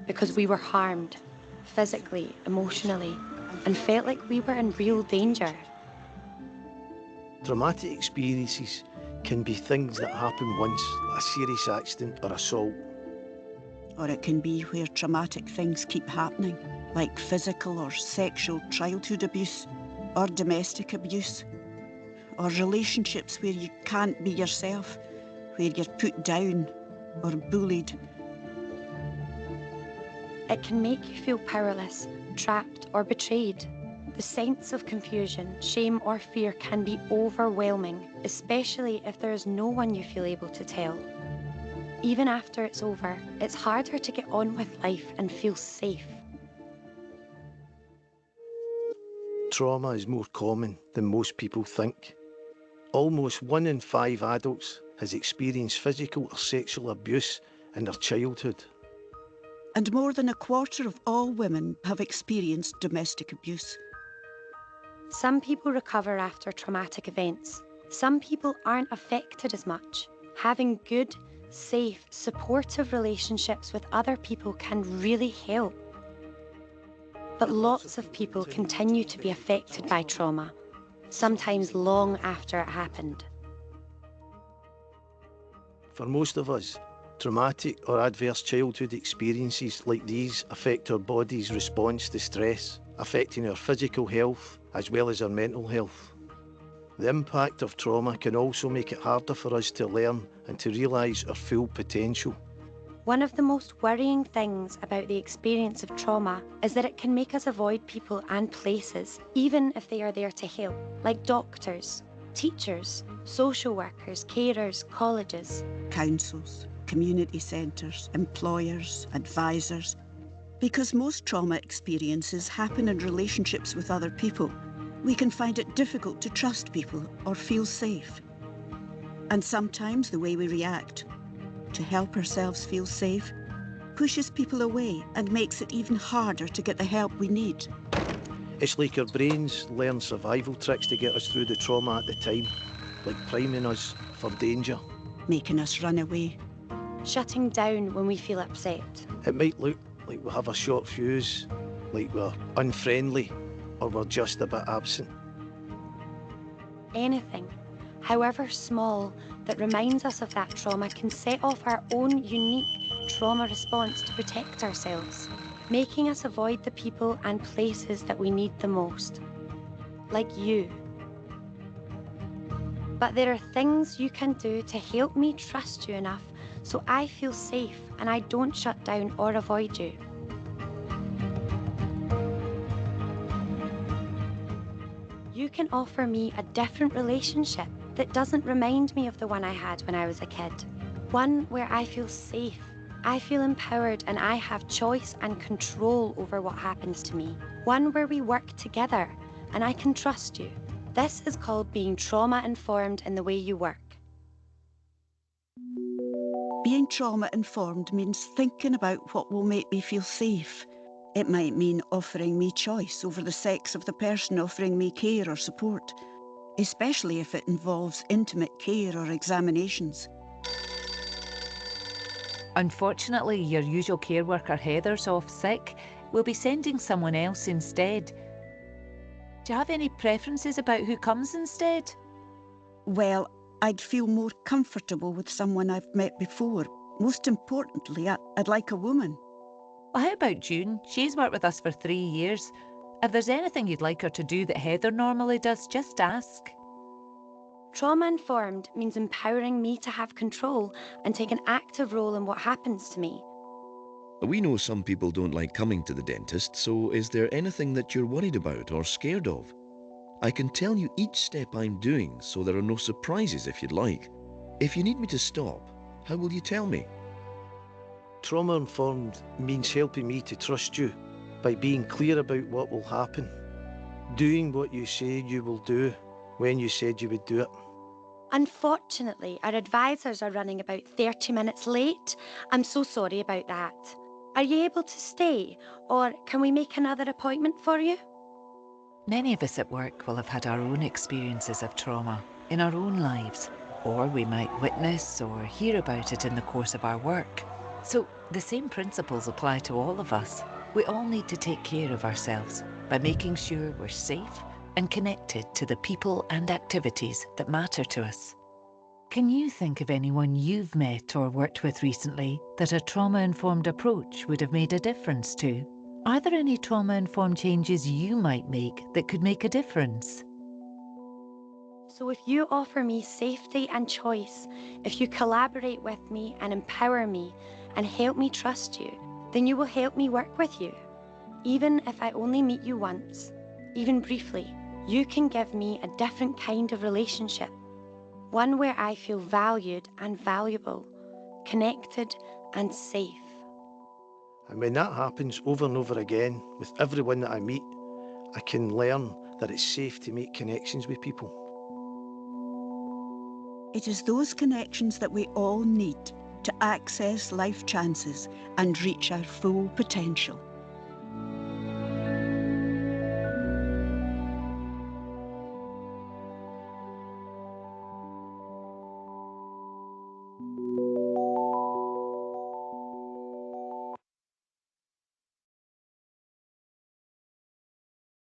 because we were harmed, physically, emotionally, and felt like we were in real danger. Traumatic experiences can be things that happen once, like a serious accident or assault. Or it can be where traumatic things keep happening, like physical or sexual childhood abuse, or domestic abuse, or relationships where you can't be yourself, where you're put down or bullied. It can make you feel powerless, trapped, or betrayed. The sense of confusion, shame, or fear can be overwhelming, especially if there is no one you feel able to tell. Even after it's over, it's harder to get on with life and feel safe. Trauma is more common than most people think. Almost 1 in 5 adults has experienced physical or sexual abuse in their childhood. And more than a quarter of all women have experienced domestic abuse. Some people recover after traumatic events. Some people aren't affected as much. Having good, safe, supportive relationships with other people can really help. But lots of people continue to be affected by trauma, sometimes long after it happened. For most of us, traumatic or adverse childhood experiences like these affect our body's response to stress, affecting our physical health as well as our mental health. The impact of trauma can also make it harder for us to learn and to realise our full potential. One of the most worrying things about the experience of trauma is that it can make us avoid people and places, even if they are there to help, like doctors, teachers, social workers, carers, colleges, Councils, community centres, employers, advisors. Because most trauma experiences happen in relationships with other people, we can find it difficult to trust people or feel safe. And sometimes the way we react to help ourselves feel safe pushes people away and makes it even harder to get the help we need. It's like our brains learn survival tricks to get us through the trauma at the time, like priming us for danger. Making us run away. shutting down when we feel upset. It might look like we have a short fuse, like we're unfriendly, or we're just a bit absent. Anything, however small, that reminds us of that trauma can set off our own unique trauma response to protect ourselves, making us avoid the people and places that we need the most, like you. But there are things you can do to help me trust you enough so I feel safe and I don't shut down or avoid you. You can offer me a different relationship that doesn't remind me of the one I had when I was a kid. One where I feel safe, I feel empowered and I have choice and control over what happens to me. One where we work together and I can trust you. This is called being trauma-informed in the way you work. Being trauma-informed means thinking about what will make me feel safe. It might mean offering me choice over the sex of the person offering me care or support, especially if it involves intimate care or examinations. Unfortunately, your usual care worker Heather's off sick. We'll be sending someone else instead. Do you have any preferences about who comes instead? Well, I'd feel more comfortable with someone I've met before. Most importantly, I'd like a woman. Well, how about June? She's worked with us for 3 years. If there's anything you'd like her to do that Heather normally does, just ask. Trauma-informed means empowering me to have control and take an active role in what happens to me. We know some people don't like coming to the dentist, so is there anything that you're worried about or scared of? I can tell you each step I'm doing, so there are no surprises if you'd like. If you need me to stop, how will you tell me? Trauma-informed means helping me to trust you by being clear about what will happen, doing what you say you will do when you said you would do it. Unfortunately, our advisors are running about 30 minutes late. I'm so sorry about that. Are you able to stay, or can we make another appointment for you? Many of us at work will have had our own experiences of trauma in our own lives, or we might witness or hear about it in the course of our work. So the same principles apply to all of us. We all need to take care of ourselves by making sure we're safe and connected to the people and activities that matter to us. Can you think of anyone you've met or worked with recently that a trauma-informed approach would have made a difference to? Are there any trauma-informed changes you might make that could make a difference? So if you offer me safety and choice, if you collaborate with me and empower me and help me trust you, then you will help me work with you. Even if I only meet you once, even briefly, you can give me a different kind of relationship. One where I feel valued and valuable, connected and safe. And when that happens over and over again with everyone that I meet, I can learn that it's safe to make connections with people. It is those connections that we all need to access life chances and reach our full potential.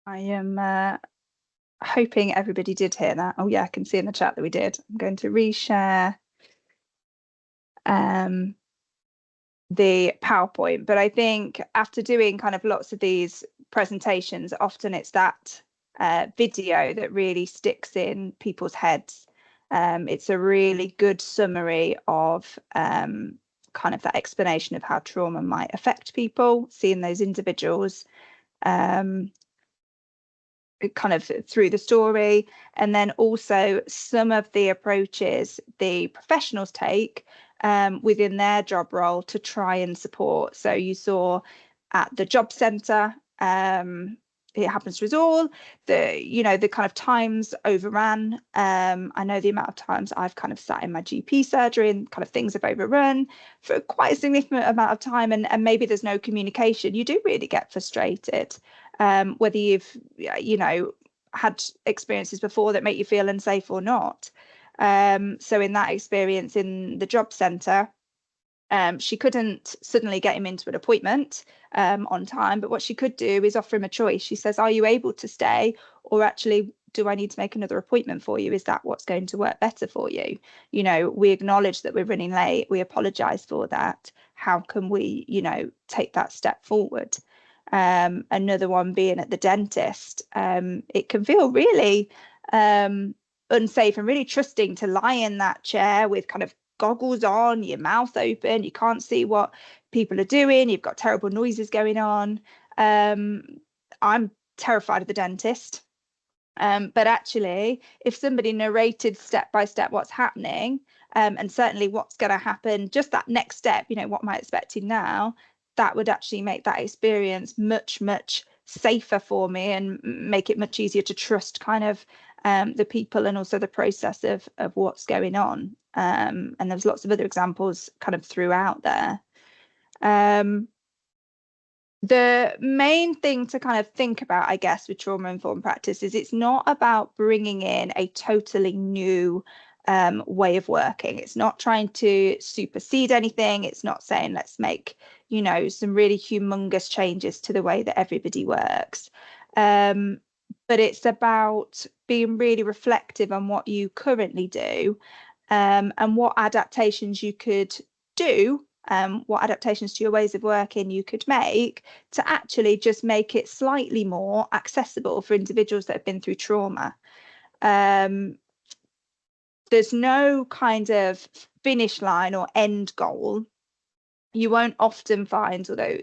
I am hoping everybody did hear that. Oh yeah, I can see in the chat that we did. I'm going to reshare the PowerPoint, but I think after doing kind of lots of these presentations, often it's that video that really sticks in people's heads. It's a really good summary of kind of that explanation of how trauma might affect people, seeing those individuals kind of through the story, and then also some of the approaches the professionals take within their job role to try and support. So you saw at the job centre, it happens to us all, the kind of times overran. I know the amount of times I've kind of sat in my GP surgery and kind of things have overrun for quite a significant amount of time, and maybe there's no communication. You do really get frustrated, whether you've had experiences before that make you feel unsafe or not. So in that experience in the job centre, she couldn't suddenly get him into an appointment on time, but what she could do is offer him a choice. She says, are you able to stay, or actually do I need to make another appointment for you? Is that what's going to work better for you? We acknowledge that we're running late, we apologise for that. How can we take that step forward? Another one being at the dentist. It can feel really unsafe and really trusting to lie in that chair with kind of goggles on, your mouth open, you can't see what people are doing, you've got terrible noises going on. I'm terrified of the dentist. But actually, if somebody narrated step by step what's happening, and certainly what's going to happen, just that next step, what am I expecting now, that would actually make that experience much, much safer for me and make it much easier to trust kind of the people and also the process of what's going on. And there's lots of other examples kind of throughout there. The main thing to kind of think about, I guess, with trauma-informed practice is it's not about bringing in a totally new way of working. It's not trying to supersede anything. It's not saying let's make, some really humongous changes to the way that everybody works. But it's about being really reflective on what you currently do, and what adaptations you could do, what adaptations to your ways of working you could make to actually just make it slightly more accessible for individuals that have been through trauma. There's no kind of finish line or end goal. You won't often find, although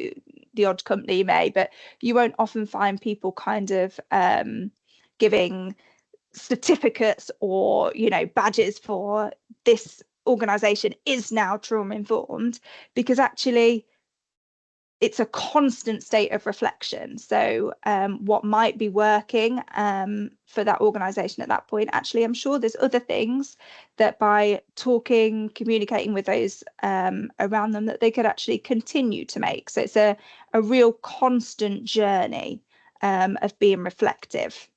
the odd company may, but you won't often find people kind of giving certificates or badges for this organization is now trauma informed, because actually it's a constant state of reflection. So what might be working for that organization at that point, actually I'm sure there's other things that by talking, communicating with those around them, that they could actually continue to make. So it's a real constant journey of being reflective,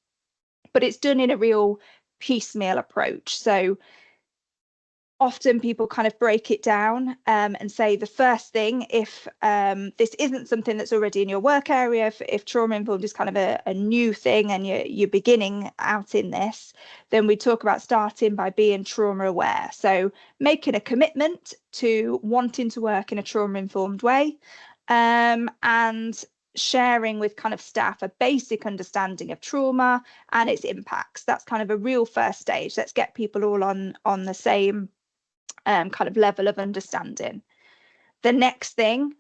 but it's done in a real piecemeal approach. So often people kind of break it down and say the first thing, if this isn't something that's already in your work area, if trauma informed is kind of a new thing and you're beginning out in this, then we talk about starting by being trauma aware. So making a commitment to wanting to work in a trauma informed way, and sharing with kind of staff a basic understanding of trauma and its impacts. That's kind of a real first stage. Let's get people all on the same kind of level of understanding. The next thing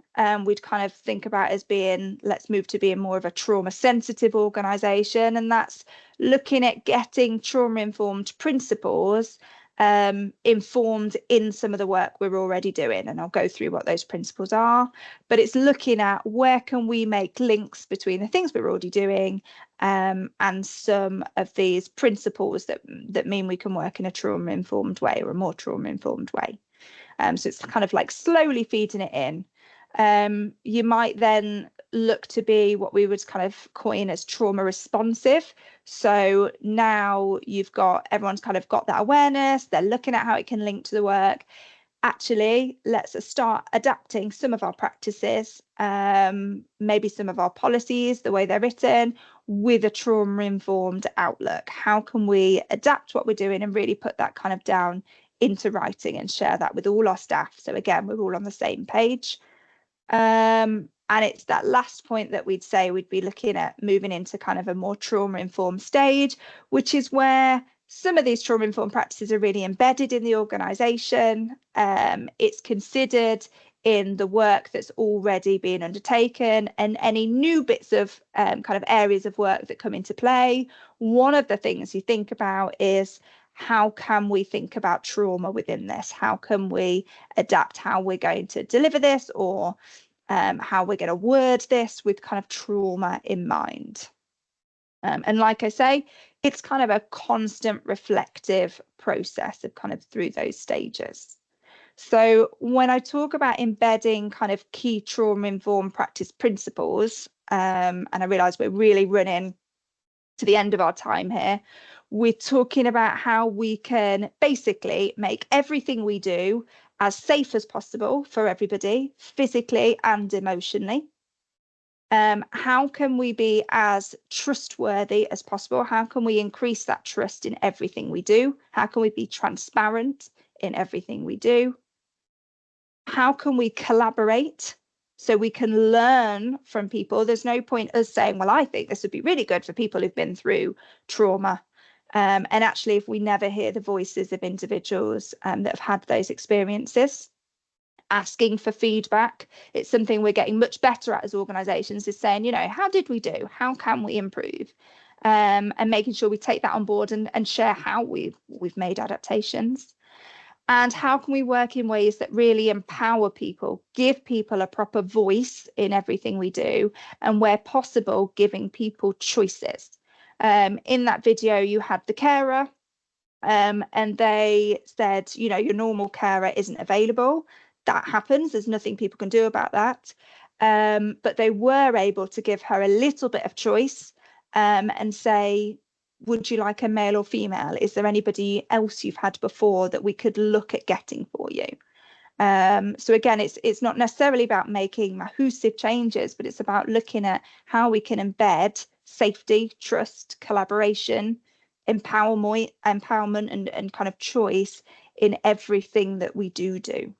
we'd kind of think about as being, let's move to being more of a trauma sensitive organisation, and that's looking at getting trauma informed principles informed in some of the work we're already doing, and I'll go through what those principles are. But it's looking at where can we make links between the things we're already doing and some of these principles that mean we can work in a trauma informed way or a more trauma informed way. So it's kind of like slowly feeding it in. You might then look to be what we would kind of coin as trauma responsive. So now everyone's kind of got that awareness, they're looking at how it can link to the work. Actually, let's start adapting some of our practices, maybe some of our policies, the way they're written, with a trauma-informed outlook. How can we adapt what we're doing and really put that kind of down into writing and share that with all our staff? So again, we're all on the same page. And it's that last point that we'd say we'd be looking at moving into kind of a more trauma-informed stage, which is where some of these trauma-informed practices are really embedded in the organisation. It's considered in the work that's already being undertaken, and any new bits of kind of areas of work that come into play. One of the things you think about is, how can we think about trauma within this? How can we adapt how we're going to deliver this, or how we're going to word this with kind of trauma in mind? And like I say, it's kind of a constant reflective process of kind of through those stages. So when I talk about embedding kind of key trauma-informed practice principles, and I realise we're really running to the end of our time here, we're talking about how we can basically make everything we do as safe as possible for everybody, physically and emotionally. How can we be as trustworthy as possible? How can we increase that trust in everything we do? How can we be transparent in everything we do? How can we collaborate so we can learn from people? There's no point us saying, well, I think this would be really good for people who've been through trauma. And actually, if we never hear the voices of individuals that have had those experiences, asking for feedback, it's something we're getting much better at as organisations, is saying, how did we do? How can we improve? and making sure we take that on board and share how we've made adaptations. And how can we work in ways that really empower people, give people a proper voice in everything we do, and where possible, giving people choices. In that video, you had the carer, and they said, you know, your normal carer isn't available. That happens. There's nothing people can do about that. But they were able to give her a little bit of choice, and say, would you like a male or female? Is there anybody else you've had before that we could look at getting for you? So again, it's not necessarily about making massive changes, but it's about looking at how we can embed safety, trust, collaboration, empowerment and kind of choice in everything that we do.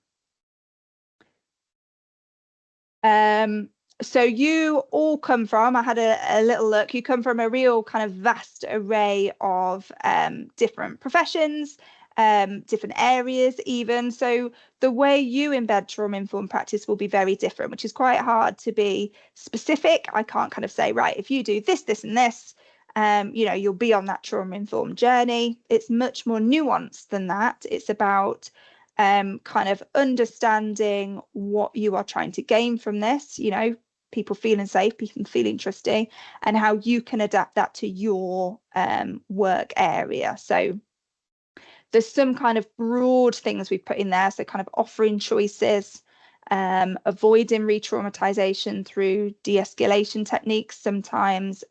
So you all come from, I had a little look, you come from a real kind of vast array of different professions, different areas even. So the way you embed trauma-informed practice will be very different, which is quite hard to be specific. I can't kind of say, right, if you do this, this and this, you know, you'll be on that trauma-informed journey. It's much more nuanced than that. It's about kind of understanding what you are trying to gain from this, you know, people feeling safe, people feeling trusty, and how you can adapt that to your work area. So there's some kind of broad things we've put in there. So kind of offering choices, avoiding re-traumatization through de-escalation techniques. Sometimes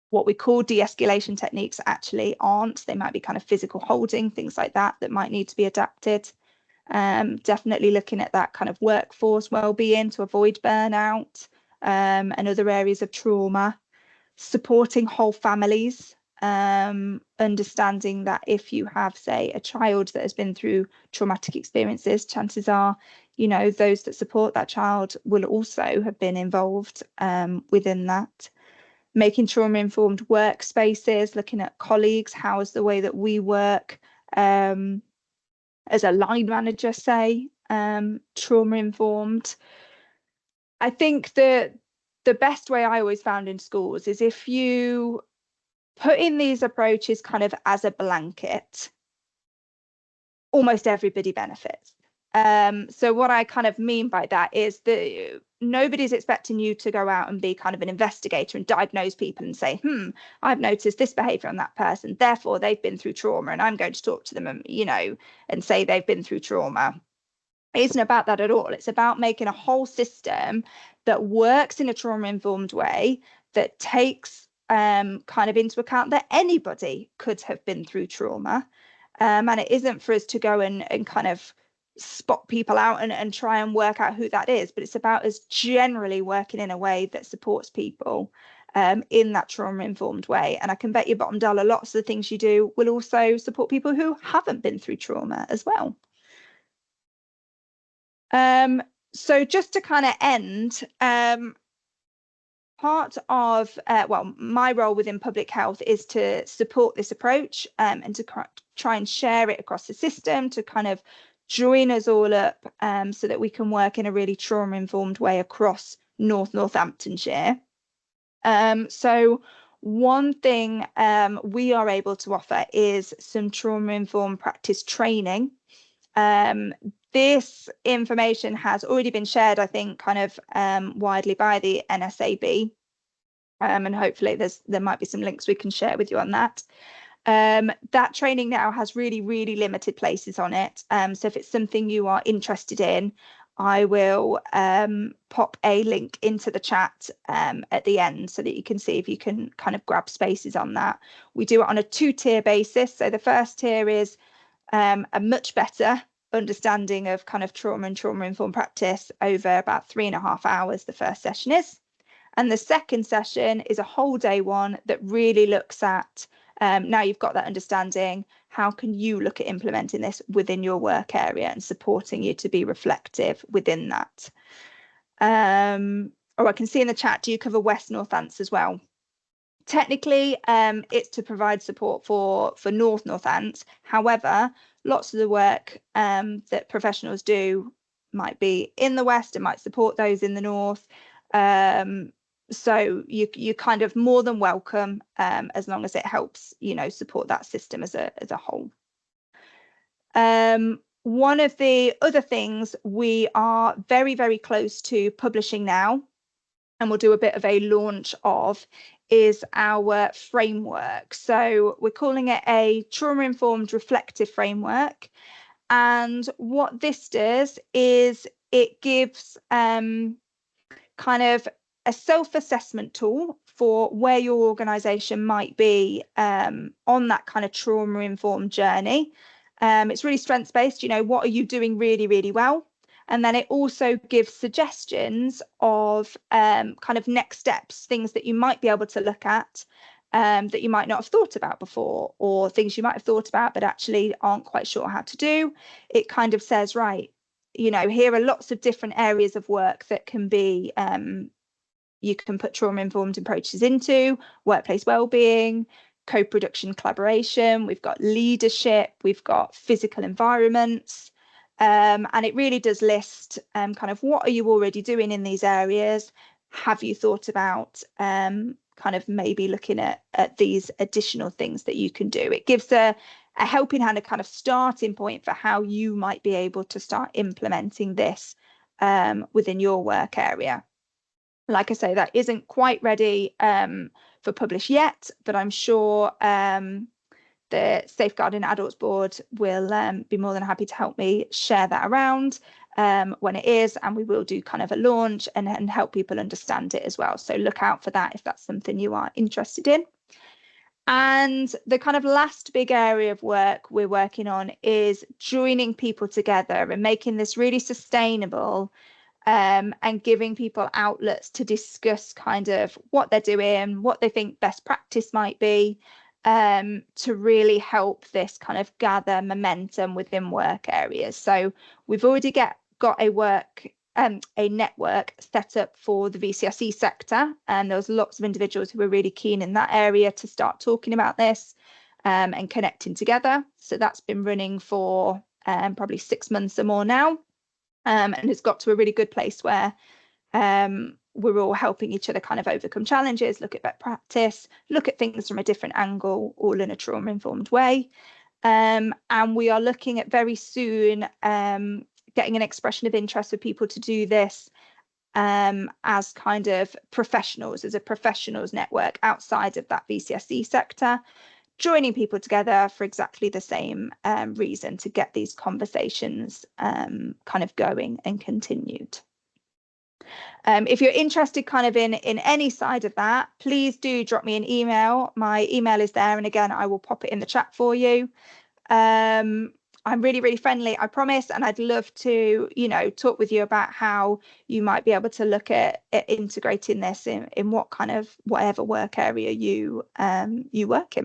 what we call de-escalation techniques actually aren't. They might be kind of physical holding, things like that might need to be adapted. Definitely looking at that kind of workforce well-being to avoid burnout, and other areas of trauma. Supporting whole families, understanding that if you have, say, a child that has been through traumatic experiences, chances are, you know, those that support that child will also have been involved within that. Making trauma-informed workspaces, looking at colleagues, how is the way that we work as a line manager, say, trauma-informed. I think the best way I always found in schools is if you put in these approaches kind of as a blanket, almost everybody benefits. So what I kind of mean by that is that nobody's expecting you to go out and be kind of an investigator and diagnose people and say, I've noticed this behavior on that person, therefore they've been through trauma and I'm going to talk to them and, you know, and say they've been through trauma. It isn't about that at all. It's about making a whole system that works in a trauma-informed way, that takes kind of into account that anybody could have been through trauma. And it isn't for us to go and kind of spot people out and try and work out who that is, but it's about us generally working in a way that supports people in that trauma-informed way. And I can bet you bottom dollar lots of the things you do will also support people who haven't been through trauma as well. So just to kind of end, part of, well, my role within public health is to support this approach and to try and share it across the system, to kind of join us all up so that we can work in a really trauma-informed way across Northamptonshire. So one thing we are able to offer is some trauma-informed practice training. This information has already been shared, I think, kind of widely by the NSAB, and hopefully there might be some links we can share with you on that. That training now has really, really limited places on it. So if it's something you are interested in, I will pop a link into the chat at the end so that you can see if you can kind of grab spaces on that. We do it on a 2-tier basis. So the first tier is a much better understanding of kind of trauma and trauma-informed practice over about 3.5 hours, the first session is. And the second session is a whole day one that really looks at, now you've got that understanding, how can you look at implementing this within your work area and supporting you to be reflective within that. Or I can see in the chat, do you cover West Northants as well? Technically, it's to provide support for North Northants. However, lots of the work that professionals do might be in the West and might support those in the North. So you're kind of more than welcome, as long as it helps, support that system as a whole. One of the other things we are very, very close to publishing now, and we'll do a bit of a launch of, is our framework. So we're calling it a trauma-informed reflective framework. And what this does is it gives kind of a self-assessment tool for where your organisation might be on that kind of trauma-informed journey. It's really strengths-based. What are you doing really, really well? And then it also gives suggestions of kind of next steps, things that you might be able to look at that you might not have thought about before, or things you might have thought about but actually aren't quite sure how to do. It kind of says, right, here are lots of different areas of work that can be you can put trauma-informed approaches into: workplace well-being, co-production collaboration, we've got leadership, we've got physical environments, and it really does list kind of what are you already doing in these areas. Have you thought about kind of maybe looking at these additional things that you can do? It gives a helping hand, a kind of starting point for how you might be able to start implementing this within your work area. Like I say, that isn't quite ready for publish yet, but I'm sure the Safeguarding Adults Board will be more than happy to help me share that around when it is, and we will do kind of a launch and help people understand it as well. So look out for that if that's something you are interested in. And the kind of last big area of work we're working on is joining people together and making this really sustainable, and giving people outlets to discuss kind of what they're doing, what they think best practice might be, to really help this kind of gather momentum within work areas. So we've already got a network set up for the VCSE sector, and there was lots of individuals who were really keen in that area to start talking about this and connecting together. So that's been running for probably 6 months or more now. And it's got to a really good place where we're all helping each other kind of overcome challenges, look at best practice, look at things from a different angle, all in a trauma-informed way. And we are looking at very soon getting an expression of interest for people to do this as kind of professionals, as a professionals network outside of that VCSE sector, joining people together for exactly the same reason, to get these conversations kind of going and continued. If you're interested kind of in any side of that, please do drop me an email. My email is there, and again, I will pop it in the chat for you. I'm really, really friendly, I promise, and I'd love to, talk with you about how you might be able to look at integrating this in what kind of whatever work area you work in.